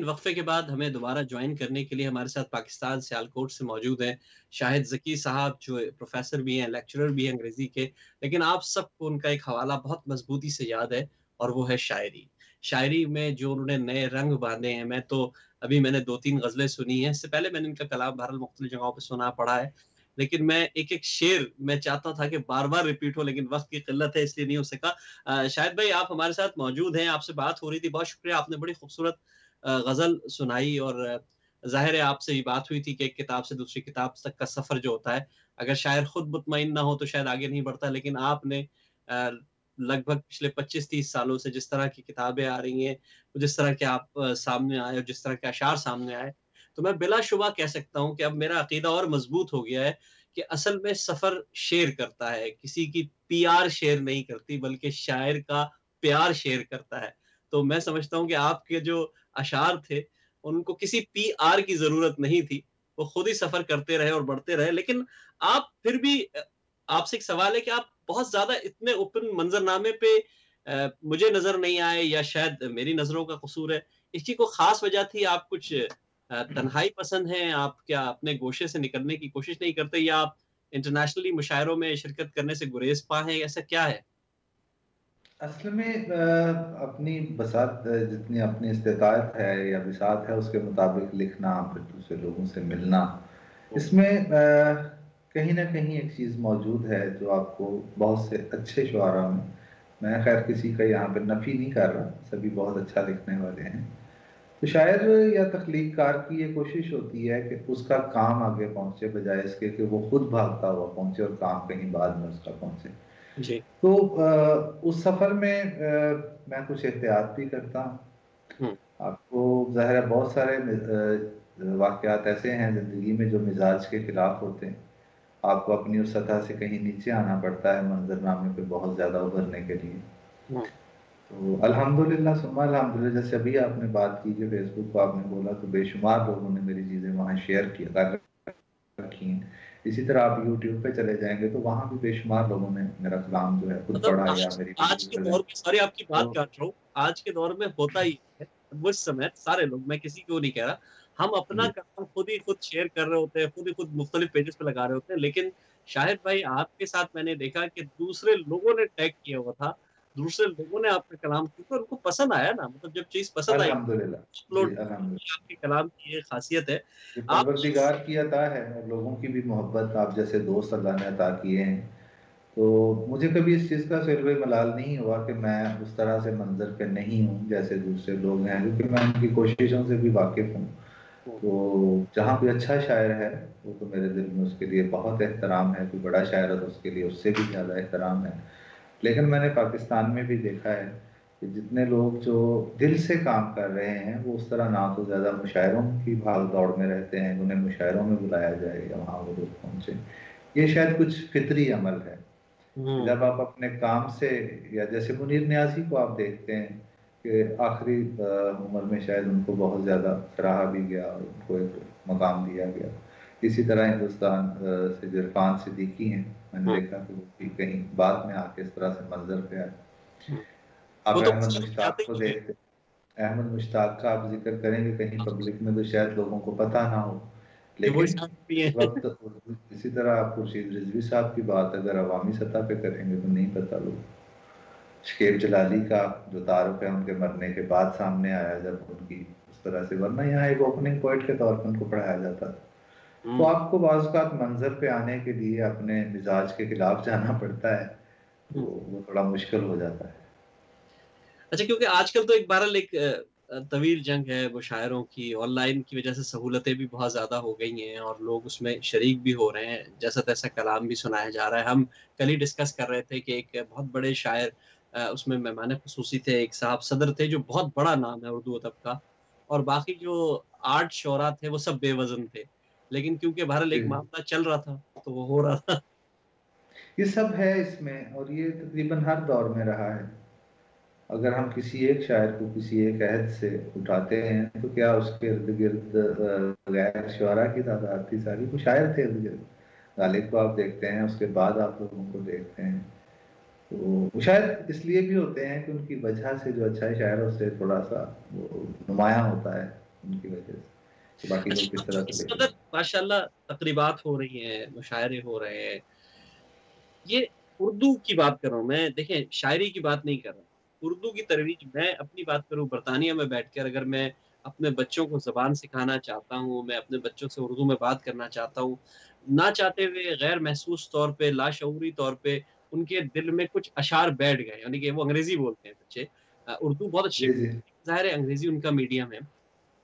वक्फे के बाद हमें दोबारा ज्वाइन करने के लिए हमारे साथ पाकिस्तान सियालकोट से मौजूद हैं शाहिद ज़की साहब, जो प्रोफेसर भी हैं, लेक्चरर भी हैं अंग्रेज़ी के। लेकिन आप सबको उनका एक हवाला बहुत मज़बूती से याद है और वो है शायरी। शायरी में जो उन्होंने नए रंग बाँधे हैं, मैंने 2-3 ग़ज़लें सुनी हैं। इससे पहले मैंने इनका कलाम बहरहाल मुख्तलिफ़ जगहों पे सुना, पढ़ा है। लेकिन मैं एक-एक शेर मैं चाहता था कि बार-बार रिपीट हो, लेकिन वक़्त की क़िल्लत है इसलिए नहीं हो सका। शाहिद भाई आप हमारे साथ मौजूद हैं, आपसे बात हो रही थी, बहुत शुक्रिया आपने बड़ी खूबसूरत ग़ज़ल सुनाई और ज़ाहिर है आपसे ये बात हुई थी कि एक किताब से दूसरी किताब तक का सफ़र जो होता है, अगर शायर खुद मुतमईन ना हो तो शायद आगे नहीं बढ़ता। लेकिन आपने अ, लगभग पिछले 25-30 सालों से जिस तरह की किताबें आ रही हैं, जिस तरह के आप सामने आए और जिस तरह के अशआर सामने आए, तो मैं बिलाशुबा कह सकता हूँ कि अब मेरा अक़ीदा और मज़बूत हो गया है कि असल में सफ़र शेर करता है, किसी की पीआर शेर नहीं करती बल्कि शायर का प्यार शेर करता है। तो मैं समझता हूँ कि आपके जो अशआर थे, उनको किसी पीआर की ज़रूरत नहीं थी। वो खुद ही सफ़र करते रहे और बढ़ते रहे। लेकिन आप फिर भी आपसे एक सवाल है कि आप बहुत ज़्यादा इतने ओपन मंज़रनामे पे मुझे नज़र नहीं आए या शायद मेरी नज़रों का कसूर है। इसकी कोई ख़ास वजह थी? आप कुछ तन्हाई पसंद हैं? आप क्या अपने गोशे से निकलने की कोशिश नहीं करते या आप इंटरनेशनली मुशायरों में शिरकत करने से गुरेज़ पा हैं, ऐसा क्या है? असल में अपनी बसात जितनी अपनी इस्तिताअत है या बिसात है उसके मुताबिक लिखना, फिर दूसरे लोगों से मिलना, हुँ, इसमें कहीं न कहीं एक चीज़ मौजूद है जो आपको बहुत से अच्छे शुआरा में, मैं ख़ैर किसी का यहाँ पे नफ़ी नहीं कर रहा, सभी बहुत अच्छा लिखने वाले हैं। तो शायर या तख्लीक़कार की ये कोशिश होती है कि उसका काम आगे पहुँचे बजाए इसके कि वो खुद भागता हुआ पहुँचे और काम कहीं बाद में उसका पहुँचे। जी। तो उस सफ़र में मैं कुछ एहतियात भी करता हूँ। हुँ, आपको ज़ाहिर है बहुत सारे वाक़यात ऐसे हैं ज़िंदगी में जो मिज़ाज के खिलाफ़ होते हैं। आपको अपनी उस सतह से कहीं नीचे आना पड़ता है मंज़रनामे पे बहुत ज़्यादा उभरने के लिए। हुँ, तो अल्हम्दुलिल्लाह सुम्मा अल्हम्दुलिल्लाह, जैसे अभी आपने बात की कि फ़ेसबुक को आपने बोला तो बेशुमार लोगों ने मेरी चीज़ें वहाँ शेयर कर रखी हैं। इसी तरह आप यूट्यूब पे चले जाएँगे तो वहाँ भी बेशुमार लोगों ने मेरा कलाम जो है खुद मतलब पढ़ा या आज मेरी आज के वीडियो है। दौर में सॉरी आपकी बात तो काट रहा हूँ। आज के दौर में होता ही है, वो इस समय सारे लोग, मैं किसी को नहीं कह रहा, हम अपना जी। काम खुद ही खुद शेयर कर रहे होते हैं, खुद ही खुद मुख्तलिफ पेजेज़ पे लगा रहे होते हैं। लेकिन शाहिद भाई आपके साथ मैंने देखा कि दूसरे लोगों ने टैग किया हुआ था, दूसरे लोगों ने आपका कलाम क्योंकि उनको पसंद आया ना, मतलब जब चीज़ पसंद आई, अल्हम्दुलिल्लाह। अपलोड जी, अल्हम्दुलिल्लाह। आपके कलाम की ये ख़ासियत है। ये आप परवरदिगार की अता है और लोगों की भी मोहब्बत आप जैसे दोस्त अल्लाह ने अता किए हैं। तो मुझे कभी इस चीज़ का सिर मलाल नहीं हुआ कि मैं उस तरह से मंज़र पे नहीं हूँ जैसे दूसरे लोग हैं, क्योंकि मैं उनकी कोशिशों से भी वाकिफ़ हूँ। हुँ, तो जहाँ कोई अच्छा शायर है, वो तो मेरे दिल में उसके लिए बहुत एहतराम है, कोई बड़ा शायर है तो उसके लिए उससे भी ज़्यादा एहतराम है। लेकिन मैंने पाकिस्तान में भी देखा है कि जितने लोग जो दिल से काम कर रहे हैं, वो उस तरह ना तो ज़्यादा मुशायरों की भाग-दौड़ में रहते हैं, उन्हें मुशायरों में बुलाया जाए या वहाँ वो लोग पहुँचे। ये शायद कुछ फितरी अमल है। हुँ, जब आप अपने काम से, या जैसे मुनीर नियाज़ी को आप देखते हैं कि आखिरी उम्र में शायद उनको बहुत ज़्यादा सराहा भी गया और उनको एक मकाम दिया गया। इसी तरह हिंदुस्तान से जो इरफ़ान सिद्दीकी हैं, मैंने हुँ, देखा कि वो भी कहीं बाद में आके इस तरह से मंज़र पे आए। हुँ। आप वो तो अहमद पसंद मुश्ताक जाते को ही हैं। देखते, अहमद मुश्ताक का आप ज़िक्र करेंगे कहीं पब्लिक में तो शायद लोगों को पता ना हो। कि वो लेकिन इंसान भी इस हैं। वक़्त इसी तरह आप खुर्शीद रिज़वी साहब की बात अगर अवामी सतह पे करेंगे तो नहीं पता लोग। शकीब जलाली का जो तारुफ है उनके मरने के बाद सामने आया, जब उनकी उस तरह से, वरना यहाँ एक ओपनिंग पोएट के तौर पे उनको पढ़ाया जाता था। तो हुँ, आपको बाज़ औक़ात मंज़र पे आने के लिए अपने मिज़ाज के खिलाफ जाना पड़ता है, तो हुँ। वो थोड़ा मुश्किल हो जाता है। अच्छा, क्योंकि आजकल तो एक बहरहाल एक तवील जंग है वो शायरों की, ऑनलाइन की वजह से सहूलतें भी बहुत ज़्यादा हो गई हैं और लोग उसमें शरीक भी हो रहे हैं, जैसा-तैसा कलाम भी सुनाया जा रहा है। हम कल ही डिस्कस कर रहे थे कि एक बहुत बड़े शायर उसमें मेहमान ख़ुसूसी थे, एक साहब सदर थे जो बहुत बड़ा नाम है उर्दू अदब का और बाकी जो 8 शोरा थे वो सब बेवज़न थे। लेकिन क्योंकि बहरहाल जी। एक मामला चल रहा था, तो वो हो रहा था। ये सब है इसमें, और ये तकरीबन हर दौर में रहा है। अगर हम किसी एक शायर को किसी एक अहद से उठाते हैं तो क्या उसके इर्द-गिर्द गैर शुअरा की तादाद थी सारी, वो शायर थे इर्द-गिर्द। गालिब को आप देखते हैं, उसके बाद आप लोगों को देखते हैं। तो वो शायद इसलिए भी होते हैं कि उनकी वजह से जो अच्छा शायर है उससे थोड़ा-सा वो नुमायाँ होता है। उनकी वजह से। तो बाकी लोग किस अच्छा, तरह तो से इस देखेंगे? कदर माशाल्लाह तकरीबात हो रही हैं, मुशायरे हो रहे हैं, ये उर्दू की बात कर रहा हूँ मैं, देखें शायरी की बात नहीं कर रहा हूँ। उर्दू की तरोीज मैं अपनी बात करूँ बरतानिया में बैठकर अगर मैं अपने बच्चों को ज़बान सिखाना चाहता हूँ, मैं अपने बच्चों से उर्दू में बात करना चाहता हूँ, ना चाहते हुए गैर महसूस तौर पे, लाशऊरी तौर पे उनके दिल में कुछ अशार बैठ गए, यानी कि वो अंग्रेज़ी बोलते हैं बच्चे। उर्दू बहुत अच्छी जी, जी। ज़ाहिर है अंग्रेज़ी उनका मीडियम है।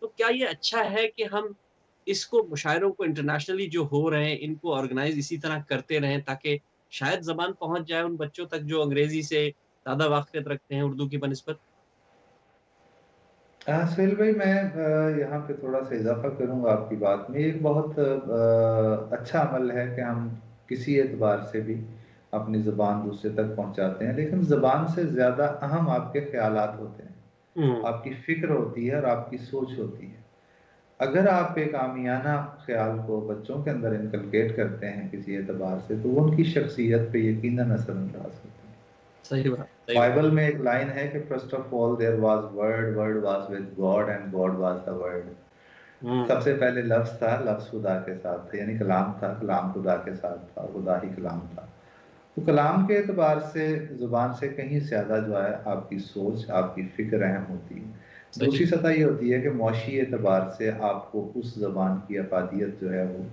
तो क्या ये अच्छा है कि हम इसको मुशायरों को इंटरनेशनली जो हो रहे हैं, इनको ऑर्गेनाइज़ इसी तरह करते रहें ताकि शायद ज़बान पहुँच जाए उन बच्चों तक जो अंग्रेज़ी से ज़्यादा वाक़फ़ियत रखते हैं उर्दू की बनिस्बत? सुहेल भाई, मैं यहाँ पे थोड़ा-सा इज़ाफ़ा करूँगा आपकी बात में। एक बहुत अच्छा अमल है कि हम किसी एतबार से भी अपनी ज़ुबान दूसरे तक पहुँचाते हैं, लेकिन ज़ुबान से ज़्यादा अहम आपके ख़यालात होते हैं, हुँ, आपकी फ़िक्र होती है और आपकी सोच होती है। अगर आप एक आमियाना ख़्याल को बच्चों के अंदर इनकलकेट करते हैं किसी एतबार से, तो वो उनकी शख्सियत पे यकीनन असरअंदाज़ होता है। सही बात, सही बात। बाइबल में एक लाइन है कि first of all there was word, word was with God and God was the word. हुँ, सबसे पहले लफ्ज़ था, लफ्ज़ खुदा के साथ था, यानी कलाम था, कलाम खुदा के साथ था, खुदा ही कलाम था। तो कलाम के एतबार से ज़ुबान से कहीं ज़्यादा जो है आपकी सोच, आपकी फ़िक्र अहम होती है। सही। दूसरी सतह ये होती है कि मौशी एतबार से आपको उस ज़बान की अफ़ादियत जो है वो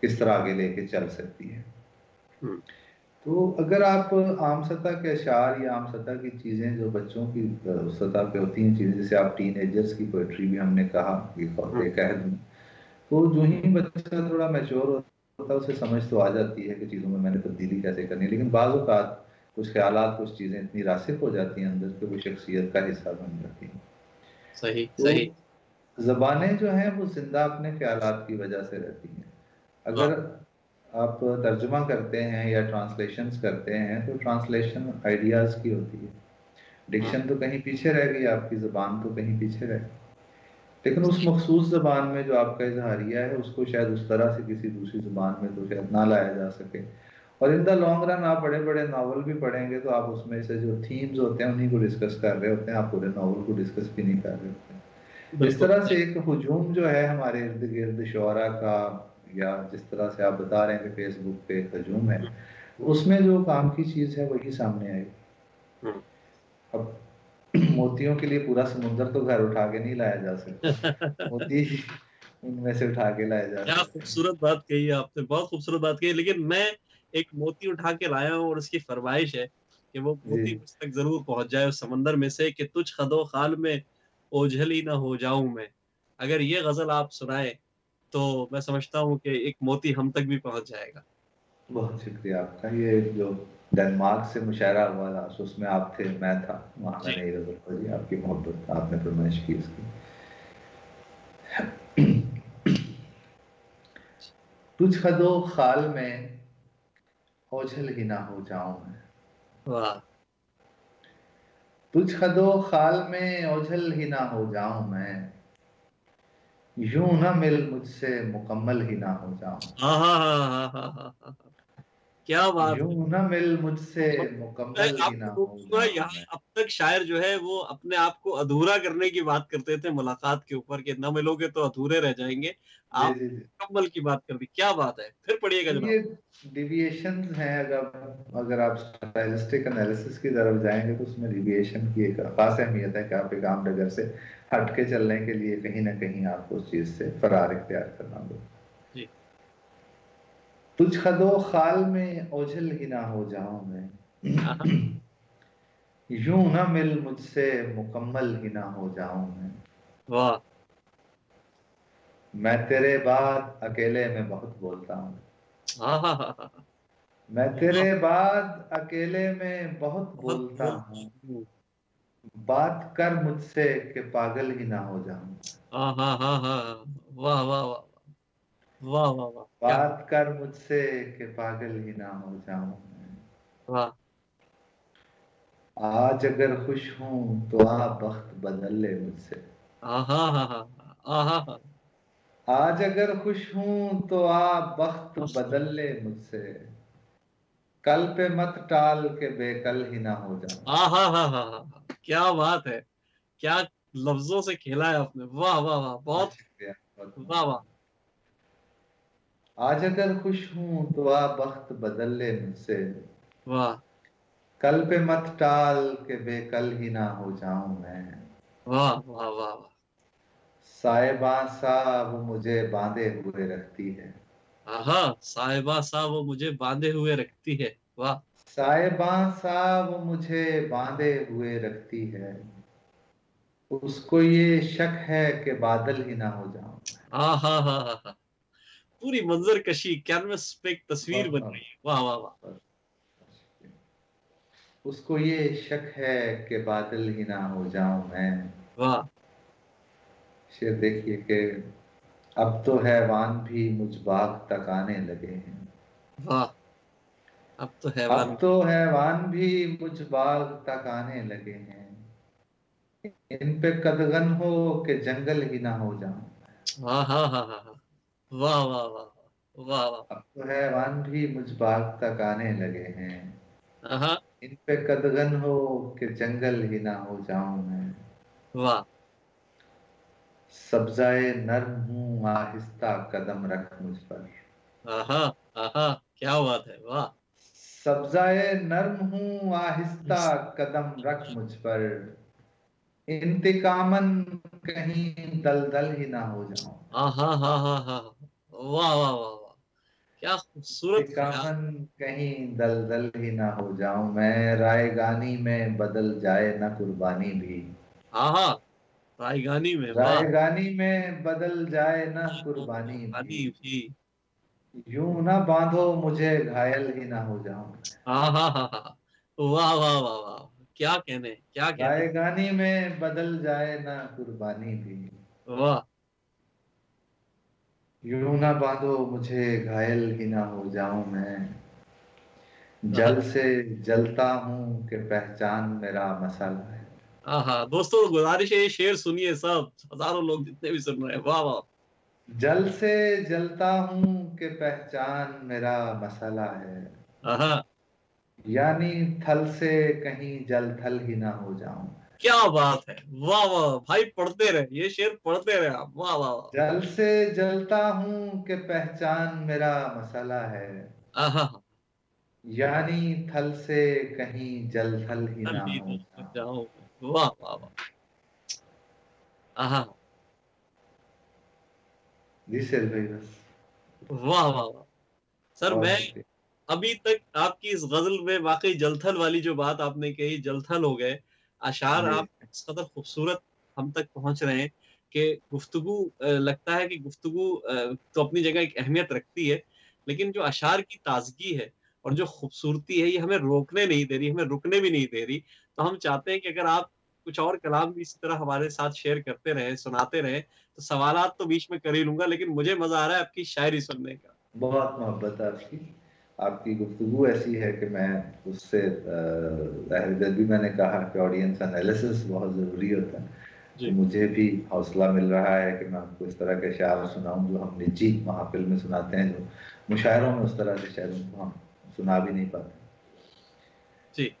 किस तरह आगे लेके चल सकती है। हुँ, तो अगर आप आम सतह के अशार या आम सतह की चीज़ें जो बच्चों की सतह पे होती हैं चीज़ें, जैसे आप टीनेजर्स की पोएट्री भी हमने कहा, हुँ, ये कह दूँ, तो जो ही बच्चा थोड़ा मैच्योर होता है उसे समझ तो आ जाती है कि चीज़ों में मैंने तब्दीली कैसे करनी है, लेकिन बाज़ औक़ात कुछ ख़यालात, कुछ चीज़ें इतनी रासिख़ हो जाती हैं अंदर कि वो शख्सियत का हिस्सा बन जाती हैं। सही, तो सही। ज़बानें जो हैं वो ज़िंदा अपने ख़यालात की वजह से रहती हैं। वाह! अगर आप तर्जुमा करते हैं या ट्रांसलेशंस करते हैं तो ट्रांसलेशन आइडियाज़ की होती है। हुँ, डिक्शन तो कहीं पीछे रह गई, आपकी ज़बान तो कहीं पीछे रह गई। लेकिन उस सही। मख़सूस ज़बान में जो आपका इज़हारिया है उसको शायद उस तरह से किसी दूसरी ज़बान में तो शायद ना लाया जा सके। और इन द लॉन्ग रन आप बड़े-बड़े नॉवल भी पढ़ेंगे तो आप उसमें से जो थीम्स होते हैं उन्हीं को डिस्कस कर रहे होते हैं, आप पूरे नॉवल को डिस्कस भी नहीं कर रहे होते हैं। इस बिल्कुल तरह से सही। एक हुजूम जो है हमारे इर्द-गिर्द शुअरा का, या जिस तरह से आप बता रहे हैं कि फ़ेसबुक पे एक हजूम है, हुँ, हुँ, उसमें जो काम की चीज़ है वही सामने आई। हुँ। अब मोतियों के लिए पूरा समुंदर तो घर उठा के नहीं लाया जा सकता। मोती उनमें से उठा के लाए जा क्या सकते हैं। खूबसूरत बात कही है आपने, बहुत खूबसूरत बात कही है, लेकिन मैं एक मोती उठा के लाया हूँ और उसकी फ़रमाइश है कि वो जी। मोती मुझ तक ज़रूर पहुँच जाए उस समंदर में से कि तुझ ख़दो ख़ाल में ओझल ही ना हो जाऊँ मैं। अगर ये ग़ज़ल आप सुनाएँ, तो मैं समझता हूँ कि एक मोती हम तक भी पहुँच जाएगा। बहुत शुक्रिया आपका। ये जो डेनमार्क से मुशायरा हुआ था, सो उसमें आप थे, मैं था। वहाँ जी। मैंने ये ग़ज़ल पढ़ी, आपकी मोहब्बत आपने फ़रमाइश की इसकी। तुझ कदो ख़ाल में ओझल ही ना हो जाऊँ मैं। वाह! तुझ कदो ख़ाल में ओझल ही ना हो जाऊँ मैं। यूँ ना मिल मुझसे मुकम्मल ही ना हो जाऊँ। हाँ, हाँ, हाँ, हाँ, हाँ, हाँ, हाँ, हाँ। क्या बात है! यूँ ना मिल मुझसे और मैं मुकम्मल ही आपको ना हो रोकूँगा जाऊँ यहाँ मैं। अब तक शायर जो है वो अपने आप को अधूरा करने की बात करते थे मुलाकात के ऊपर कि ना मिलोगे तो अधूरे रह जाएँगे। जी, आप जी, जी। मुकम्मल की बात कर दी, क्या बात है! फिर पढ़िएगा तो जनाब। ये डेविएशंस हैं, अगर अगर आप स्टाइलिस्टिक एनालिसिस की तरफ जाएँगे तो उसमें डेविएशन की एक ख़ास अहमियत है कि आप एक आम डगर से हट के चलने के लिए कहीं न कहीं आपको उस चीज़ से फ़रार इख्तियार करना होगा। जी। तुझ कदो ख़ाल में ओझल ही ना हो जाऊँ हाँ, हाँ। मैं। यूँ ना मिल मुझसे मुकम्मल ही ना हो जाऊँ मैं। वाह! मैं तेरे बाद अकेले में बहुत बोलता हूँ। हाँ, हाँ, हाँ, हाँ, हाँ। मैं वाह! तेरे बाद अकेले में बहुत बहुत बोलता बोलता हूँ। हूँ। बात कर मुझसे कि पागल ही ना हो जाऊँ। हाँ, हाँ, हाँ, हाँ। वाह, वाह, वाह! वाह, वाह, वाह! क्या बात कर मुझसे कि पागल ही ना हो जाऊँ मैं। वाह! आज अगर खुश हूँ तो आ बख्त बदल ले मुझसे। हाँ, हाँ, हाँ, हाँ। हाँ, हाँ, हाँ। आज अगर खुश हूँ तो आ बख्त बदल ले मुझसे। कल पे मत टाल के बेकल ही ना हो जाऊँ। हाँ, हाँ, हाँ, हाँ, हाँ, हाँ। क्या बात है! क्या लफ्जों से खेला है आपने, वाह वाह वाह, बहुत बहुत शुक्रिया, बहुत बहुत वाह वाह। धन्यवाद। आज अगर खुश हूं तो आ बख्त बदल ले मुझसे, वाह कल पे मत टाल के बेकल ही ना हो जाऊं मैं। वाह वाह वाह वाह। साहिबा सा वो मुझे बांधे हुए रखती है, हाँ, साहिबा सा वो मुझे बांधे हुए रखती है, वाह। साहिबा सा वो मुझे बांधे हुए रखती है, उसको ये शक है कि बादल ही ना हो जाऊं। हाँ हाँ हाँ हाँ हाँ। पूरी मंजर कशी कैनवस पे एक तस्वीर बहुत बन बहुत रही है, वाह वाह वाह। बहुत शुक्रिया। उसको ये शक है कि बादल ही ना हो जाऊं मैं। वाह शेर देखिए कि अब तो हैवान भी मुझ बाग तक आने लगे हैं, वाह। अब तो अब हैवान। तो हैवान भी मुझ बाग तक आने लगे हैं, इन पे कदगन हो कि जंगल ही ना हो जाऊं। हाँ हाँ हाँ हाँ हाँ। वाह वाह वाह वाह वाह वाह। अब तो हैवान भी मुझ बाग तक आने लगे हैं, हाँ। इन पे कदगन हो कि जंगल ही ना हो जाऊं मैं। वाह। सब्जाए नर्म हूं आहिस्ता कदम रख मुझ पर, आहा। आहा। क्या बात है, वाह। सब्जाए नर्म हूं आहिस्ता कदम रख मुझ पर, इंतकामन कहीं दलदल ही ना हो जाऊं। हाँ हाँ हाँ हाँ हाँ। वाह वाह वाह वाह। क्या खूबसूरत ख्याल। इंतकामन कहीं दलदल ही ना हो जाऊं मैं, रायगानी में बदल जाए ना कुर्बानी भी, हाँ हाँ। रायगानी में, वाह। रायगानी में बदल जाए ना कुर्बानी भी, कुर्बानी भी। यूं ना बांधो मुझे घायल ही ना हो जाऊं। हाँ हाँ हाँ हाँ। वाह वाह वाह वाह। क्या कहने, क्या कहने। रायगानी में बदल जाए ना कुर्बानी भी, वाह। यूं ना बांधो मुझे घायल ही ना हो जाऊं मैं। हाँ जल से जलता हूं कि पहचान मेरा मसाला है, हाँ हाँ। दोस्तों गुजारिश है ये शेर सुनिए सब, हजारों लोग जितने भी सुन रहे हैं, वाह वाह। जल से जलता हूं कि पहचान मेरा मसाला है, हाँ। यानी थल से कहीं जल थल ही ना हो जाऊं। क्या बात है, वाह वाह भाई, पढ़ते रहे ये शेर, पढ़ते रहे आप, वाह वाह वाह। जल से जलता हूं कि पहचान मेरा मसाला है, हाँ। यानी थल से कहीं जल थल ही कल ना ही हो तो जाऊं। जाऊं मैं, वाह वाह वाह। हाँ। जी शेर भाई बस। वाह वाह वाह। सर बहुत मैं शुक्रिया। अभी तक आपकी इस गजल में वाकई जलथल वाली जो बात आपने कही, जलथल हो गए अशार जी आप इस कदर खूबसूरत हम तक पहुंच रहे हैं कि गुफ्तगू लगता है कि गुफ्तगू तो अपनी जगह एक अहमियत रखती है, लेकिन जो अशार की ताजगी है और जो खूबसूरती है ये हमें रोकने नहीं दे रही, हमें रुकने भी नहीं दे रही। तो हम चाहते हैं कि अगर आप कुछ और कलाम भी इसी तरह हमारे साथ शेयर करते रहे, सुनाते रहे, तो सवालात तो बीच में कर ही लूंगा, लेकिन मुझे मजा आ रहा है आपकी शायरी सुनने का। बहुत मोहब्बत है आपकी। आपकी गुफ्तगू ऐसी है कि मैं उससे ज़ाहिर है, भी मैंने कहा कि ऑडियंस एनालिसिस बहुत ज़रूरी होता है, तो जी मुझे भी हौसला मिल रहा है कि मैं आपको इस तरह के शायर सुनाऊं जो हम निजी महफिल में सुनाते हैं, जो मुशायरों में उस तरह के शायरों को हम सुना भी नहीं पाते। जी।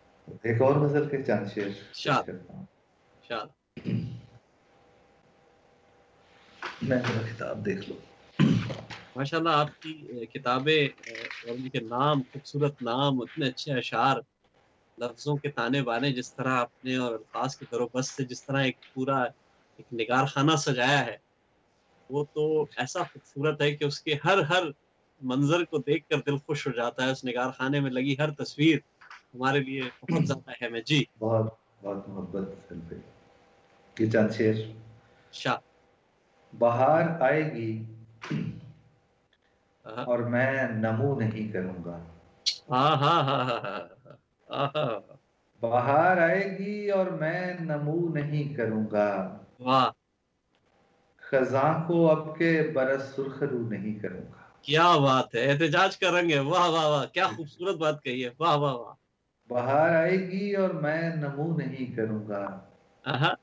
एक और गजल के चंद शेर पेश शाद करता हूँ। शाद। मैं मेरा किताब देख लो। माशाल्लाह आपकी किताबें और उनके नाम, खूबसूरत नाम, इतने अच्छे अशार, लफ्जों के ताने बाने जिस तरह आपने और अल्फाज के दरोबस्त से जिस तरह एक पूरा एक निगार खाना सजाया है, वो तो ऐसा खूबसूरत है कि उसके हर हर मंजर को देखकर दिल खुश हो जाता है। उस निगार खाने में लगी हर तस्वीर हमारे लिए बहुत ज्यादा अहम है जी। बहुत बहुत मोहब्बत से पे ये चंद शेर। शाह। बाहर आएगी हाँ और मैं नमू नहीं करूंगा, हाँ हाँ हाँ हाँ हाँ हाँ हाँ। बाहर आएगी और मैं नमू नहीं करूंगा, वाह। खजा को अब के बरस सुर्खरू नहीं करूंगा। क्या बात है, एहतजाज का रंग है, वाह वाह वाह, क्या खूबसूरत बात कही है, वाह वाह वाह। बाहर आएगी और मैं नमू नहीं करूंगा, हाँ।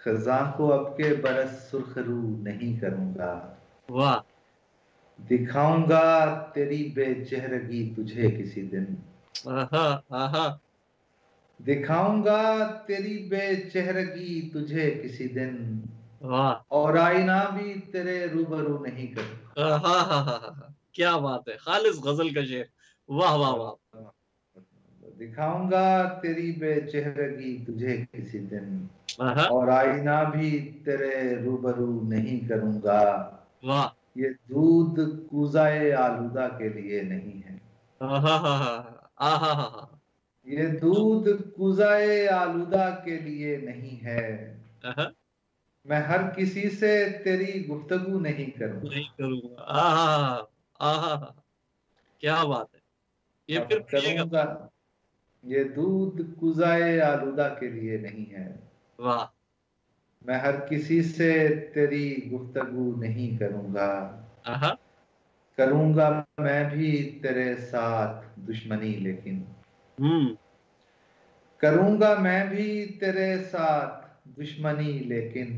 खजा को अब के बरस सुर्खरू नहीं करूंगा, वाह। दिखाऊंगा तेरी बेचेहरगी तुझे किसी दिन, आहा। आहा। दिखाऊंगा तेरी बेचेहरगी तुझे किसी दिन, वाह। और आईना भी तेरे रूबरू नहीं करूंगा। हाँ हाँ हाँ हाँ हाँ, क्या बात है, खालिस गजल का शेर। वाह वाह वाह। दिखाऊंगा तेरी बेचेहरगी तुझे किसी दिन, हाँ। और आईना भी तेरे रूबरू नहीं करूंगा। वाह। ये दूध कुज़ाए आलूदा के लिए नहीं है। हाँ हाँ हाँ हाँ हाँ हाँ हाँ। ये दूध कुज़ाए आलूदा के लिए नहीं है। हाँ, मैं हर किसी से तेरी गुफ्तगू नहीं करूंगा। नहीं करूंगा। हाँ हाँ हाँ हाँ, क्या बात है। ये फिर अब पढ़िएगा करूंगा, भाई। ये दूध कुज़ाए आलूदा के लिए नहीं है। वाह। मैं हर किसी से तेरी गुफ्तगू नहीं करूंगा। हाँ। करूंगा मैं भी तेरे साथ दुश्मनी लेकिन, हम्म। करूंगा मैं भी तेरे साथ दुश्मनी लेकिन,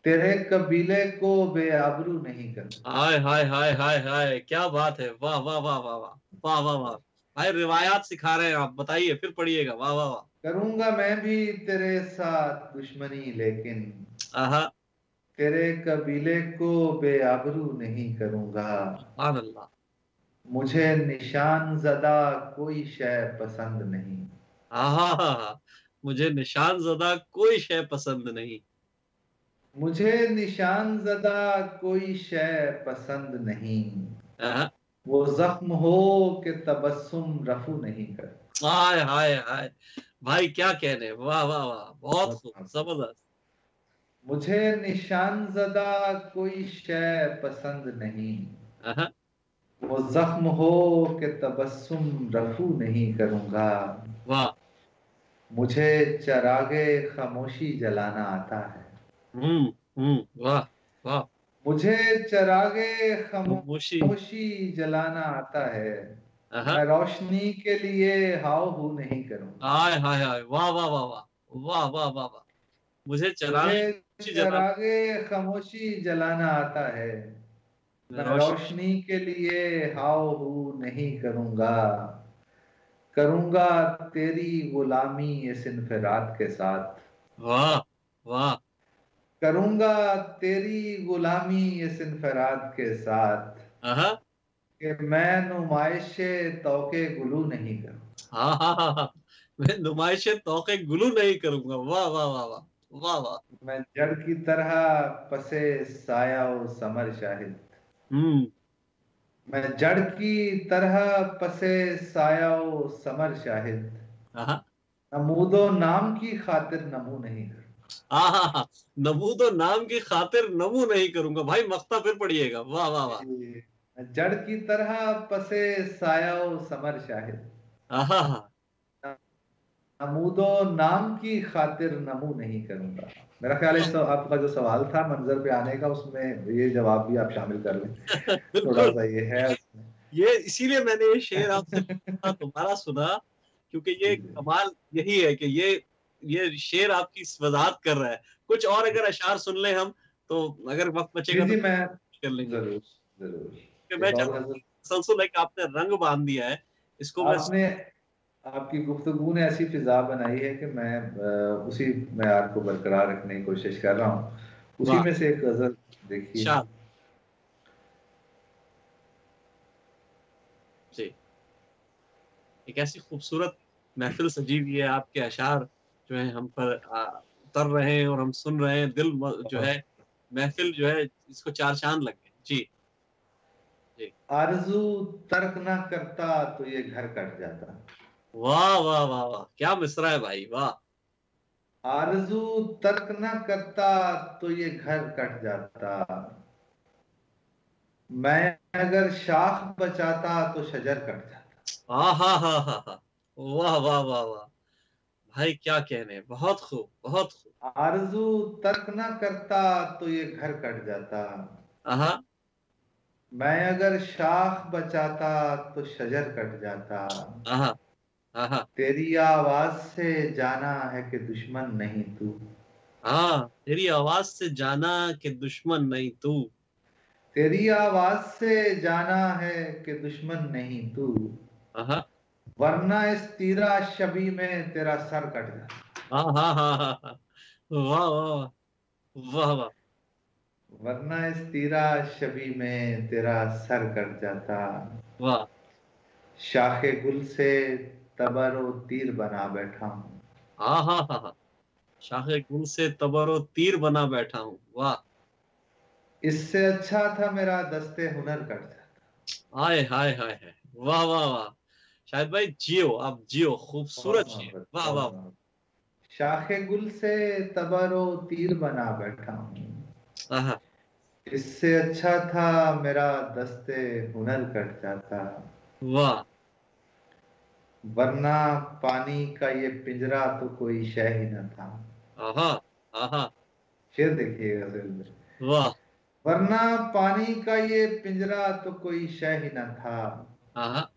तेरे कबीले को बेआबरू नहीं करूंगा। हाय हाय हाय हाय हाय, क्या बात है। वाह वाह वाह वाह वाह। वाह वाह वाह। भाई रिवायात सिखा रहे हैं आप, बताइए फिर पढ़िएगा। वाह वाह वाह। करूंगा मैं भी तेरे साथ दुश्मनी लेकिन, हाँ। तेरे कबीले को बेआबरू नहीं करूंगा। सुभान अल्लाह। मुझे निशान ज़दा कोई शय पसंद नहीं। हाँ हाँ हाँ हाँ, मुझे निशान ज़दा कोई शय पसंद नहीं। मुझे निशान ज़दा कोई शय पसंद नहीं। हाँ। वो जख्म हो कि तबस्सुम रफू नहीं कर। हाय हाय हाय, भाई क्या कहने। वाह वाह वाह, बहुत खूब, जबरदस्त। मुझे निशान ज़दा कोई शय पसंद नहीं। हाँ। वो जख्म हो कि तबस्सुम रफू नहीं करूंगा। वाह। मुझे चरागे खामोशी जलाना आता है। वाह वाह। मुझे चरागे खामोशी। खामोशी जलाना आता है। हाँ। मैं रोशनी के लिए हाव हू नहीं करूंगा। हाय हाय हाय, वाह वाह वाह वाह। वाह वाह वाह वाह। मुझे मुझे चरागे खामोशी जलाना। चरागे खामोशी जलाना आता है। मैं मैं रोशनी। रोशनी के लिए हाव हू नहीं करूंगा। करूंगा तेरी गुलामी इस इन्फिराद के साथ। वाह वाह। करूंगा तेरी गुलामी इस इन्फराद के साथ, हाँ कि मैं नुमाइशे तौके गुलू नहीं करूं। हाँ हाँ हाँ हाँ। मैं नुमाइशे तौके गुलू नहीं करूंगा। वाह वाह वाह वाह। वाह वाह। मैं जड़ की तरह पसे साया ओ समर शाहिद। हम्म। मैं जड़ की तरह पसे साया ओ समर शाहिद। हाँ नमूदो नाम की खातिर नमू नहीं करूं। हाँ हाँ हाँ, नमू तो नाम की खातिर नमू नहीं करूंगा। भाई मख्ता फिर पढ़िएगा। वाह वाह वाह। मैं जड़ की तरह पसे साया ओ समर शाहिद। हाँ हाँ हाँ। नमूदो नाम की खातिर नमू नहीं करूंगा। मेरा ख्याल है आपका जो सवाल था मंजर पे आने का, उसमें ये जवाब भी आप शामिल कर लें। थोड़ा बिल्कुल। सा ये है उसमें। ये इसीलिए मैंने ये शेर आपसे दोबारा सुना, क्योंकि ये जी जी कमाल यही है कि ये शेर आपकी वजाहत कर रहा है। कुछ और अगर अशार सुन लें हम, तो अगर वक्त जी बचेगा तो जी, मैं कर लेंगे। जरूर जरूर कि मैं एक और चाहता हूँ गजल। कि तसलसल है कि आपने रंग बांध दिया है इसको मैं। आपने आपकी गुफ्तगू ने ऐसी फिजा बनाई है कि मैं उसी मेयार को बरकरार रखने की कोशिश कर रहा हूँ। उसी वाह। में से एक गजल देखिए। शाद। जी। एक ऐसी खूबसूरत महफिल सजी हुई है, आपके अशार जो है हम पर उतर रहे हैं और हम सुन रहे हैं। दिल जो है, महफिल जो है, इसको चार चांद लग गए। जी। जी। आरजू तर्क ना करता तो ये घर कट जाता। वाह वाह वाह वाह, क्या मिसरा है भाई। वाह। आरजू तर्क ना करता तो ये घर कट जाता। मैं अगर शाख बचाता तो शजर कट जाता। हाँ हाँ हाँ हाँ हाँ। वाह वाह वाह वाह। भाई क्या कहने, बहुत खूब बहुत खूब। आरजू तर्क ना करता तो ये घर कट जाता। हाँ मैं अगर शाख बचाता तो शजर कट जाता। हाँ हाँ हाँ तेरी आवाज से जाना है कि दुश्मन नहीं तू। हाँ, तेरी आवाज से जाना कि दुश्मन नहीं तू। तेरी आवाज से जाना है कि दुश्मन नहीं तू। हाँ वरना इस तीरा शबी में तेरा सर कट जाता। हाँ हाँ हाँ हाँ हाँ। वाह वाह वाह वाह। वरना इस तीरा शबी में तेरा सर कट जाता। वाह। शाखे गुल से तबरो तीर बना बैठा हूँ। हाँ हाँ हाँ हाँ। शाखे गुल से तबरो तीर बना बैठा हूँ। वाह। इससे अच्छा था मेरा दस्ते हुनर कट जाता। हाय हाय हाय हाय। वाह वाह वाह। शायद भाई जियो, आप जियो, बहुत खूबसूरत जियो। मोहब्बत, वाह बहुत वाह। मोहब्बत। शाखे गुल से तबरो तीर बना बैठा हूँ। हाँ। इससे अच्छा था मेरा दस्ते हुनर कट जाता। वाह। वरना पानी का ये पिंजरा तो कोई शय ही न था। आहा। आहा। शेर देखिएगा शेर में। वाह। वरना पानी का ये पिंजरा तो कोई शय ही न था। आहा।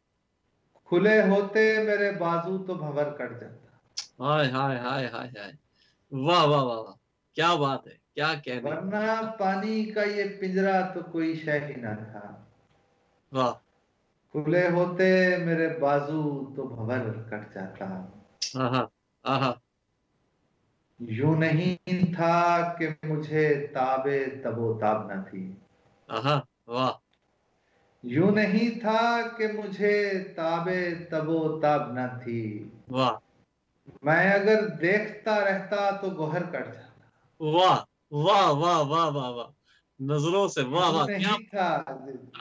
खुले होते मेरे बाजू तो भंवर कट जाता। हाय हाय हाय हाय हाय। वाह वाह वाह वाह। क्या बात है, क्या कहने। वरना पानी का ये पिंजरा तो कोई शय ही न था। वाह। खुले होते मेरे बाजू तो भंवर कट जाता। आहा। आहा। यूं नहीं था कि मुझे ताबे तबोताब न थी। आहा। वाह। यूं नहीं था कि मुझे ताबे तबोताब न थी। वाह मैं अगर देखता रहता तो गोहर कट जाता। वाह वाह वाह वाह वाह वाह। नजरों से वाह यूं वाह क्या। नहीं था,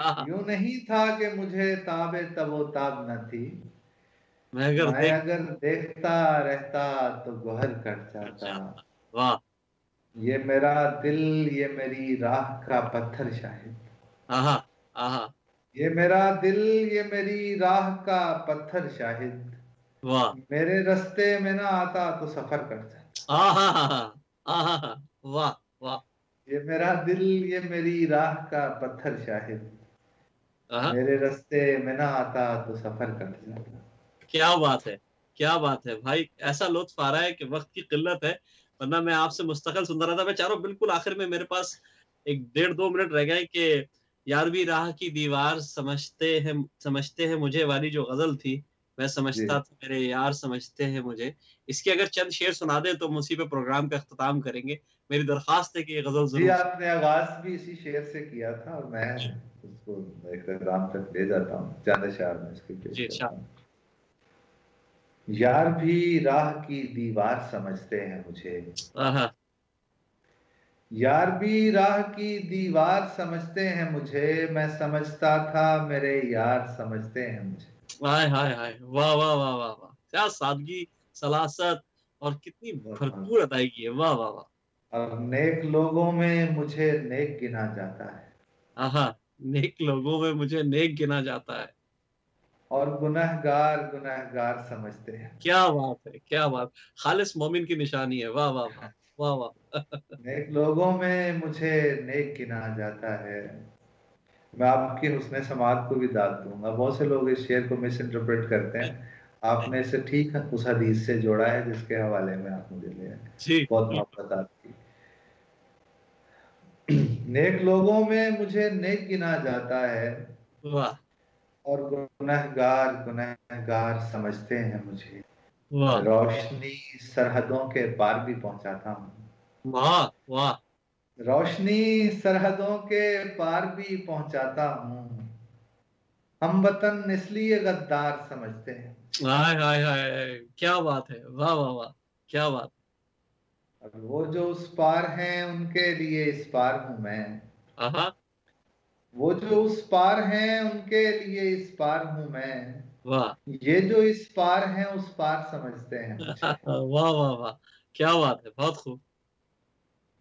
आहा। यूं नहीं था कि मुझे ताबे तबोताब न थी। मैं अगर मैं देख। अगर देखता रहता तो गोहर कट जाता। अच्छा। वाह। ये मेरा दिल, ये मेरी राह का पत्थर शाहिद। आहा। आहा। ये मेरा दिल, ये मेरी राह का पत्थर शाहिद। वाह। मेरे रास्ते में ना आता तो सफर कट जाता। आहा। आहा। आहा। वाह वाह। ये मेरा दिल, ये मेरी राह का पत्थर शाहिद। आहा। मेरे रास्ते में ना आता तो सफर कट जाता। क्या बात है, क्या बात है भाई। ऐसा लुत्फ आ रहा है कि वक्त की किल्लत है, वरना मैं आपसे मुस्तकिल सुनता रहा था। मैं चारों बिल्कुल आखिर में मेरे पास एक डेढ़ दो मिनट रह गए कि यारवीं राह की दीवार समझते हैं मुझे वाली जो गजल थी, मैं जी समझता था मेरे यार समझते हैं मुझे। इसके अगर चंद शेर सुना दे तो हम उसी पे प्रोग्राम का अख्ताम करेंगे। मेरी दरख्वास्त है कि ये गजल जी, जरूर। आपने आगाज भी इसी शेर से किया था और मैं उसको इख्तिताम तक ले जाता हूँ, चंद अशआर में इसके पेश जी अच्छा। करता हूँ। यार भी राह की दीवार समझते हैं मुझे। हाँ। यार भी राह की दीवार समझते हैं मुझे। मैं समझता था मेरे यार समझते हैं मुझे। हाय हाय हाय। वाह वाह वाह वाह वाह। क्या सादगी, सलासत और कितनी बहुत भरपूर अदायगी है। वाह वाह वाह। और नेक लोगों में मुझे नेक गिना जाता है। आहा। नेक लोगों में मुझे नेक गिना जाता है। और गुनहगार गुनहगार समझते हैं क्या मुझे। बात है, क्या बात। खालिस मोमिन की निशानी है। वाह वाह वाह। वाह वाह। नेक लोगों में मुझे नेक गिना जाता है। मैं आपकी हुस्न समात को भी दाद दूंगा। बहुत से लोग इस शेर को मिस इंटरप्रेट करते हैं। आपने इसे ठीक उस हदीस से जोड़ा है जिसके हवाले में आप मुझे ले आए। जी बहुत बिल्कुल। मोहब्बत आपकी। नेक लोगों में मुझे नेक गिना जाता है। वाह और गुनहगार गुनहगार समझते हैं मुझे। वाह रोशनी सरहदों के पार भी पहुंचाता हूँ। वाह वाह। रोशनी सरहदों के पार भी पहुंचाता हूँ। हम वतन इसलिए गद्दार समझते हैं। हाय हाय हाय। क्या बात है। वाह वाह वाह। क्या बात। और वो जो उस पार हैं उनके लिए इस पार हूं मैं। आहा। वो जो उस पार हैं उनके लिए इस पार हूं मैं। वाह। ये जो इस पार हैं उस पार समझते हैं मुझे। वाह वाह वाह। क्या बात है, बहुत खूब।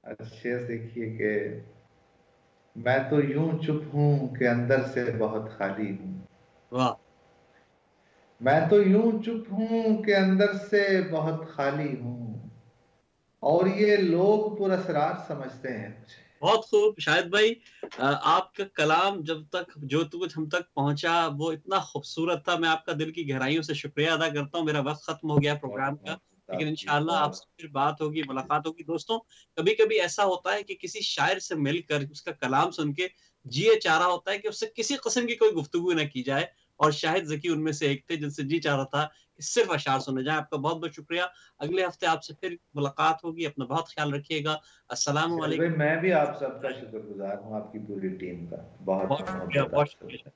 और शेर देखिए कि मैं तो यूं चुप हूं कि अंदर से बहुत खाली हूं। वाह मैं तो यूं चुप हूं कि अंदर से बहुत खाली हूं। और ये लोग पुरस्रार समझते हैं मुझे। बहुत खूब शाहिद भाई। आपका कलाम जब तक जो तो कुछ हम तक पहुंचा वो इतना खूबसूरत था। मैं आपका दिल की गहराइयों से शुक्रिया अदा करता हूँ। मेरा वक्त खत्म हो गया बहुत प्रोग्राम का, मोहब्बत लेकिन आपकी, इंशाल्लाह बहुत। आपसे फिर बात होगी, मुलाकात होगी। दोस्तों, कभी कभी ऐसा होता है कि किसी शायर से मिलकर उसका कलाम सुन के जिए चाह रहा होता है कि उससे किसी किस्म की कोई गुफ्तगू न की जाए। और शाहिद ज़की उनमें से एक थे जिनसे जी चाह रहा था कि सिर्फ़ अशआर सुने जाएँ। आपका बहुत-बहुत शुक्रिया। अगले हफ्ते आपसे फिर मुलाकात होगी। अपना बहुत ख़्याल रखिएगा। अस्सलामु सुहेल भाई, अलैकुम। मैं भी आप सबका शुक्रगुज़ार हूँ, आपकी पूरी टीम का। बहुत बहुत शुक्रिया, मोहब्बत बहुत आप सब। शुक्रिया।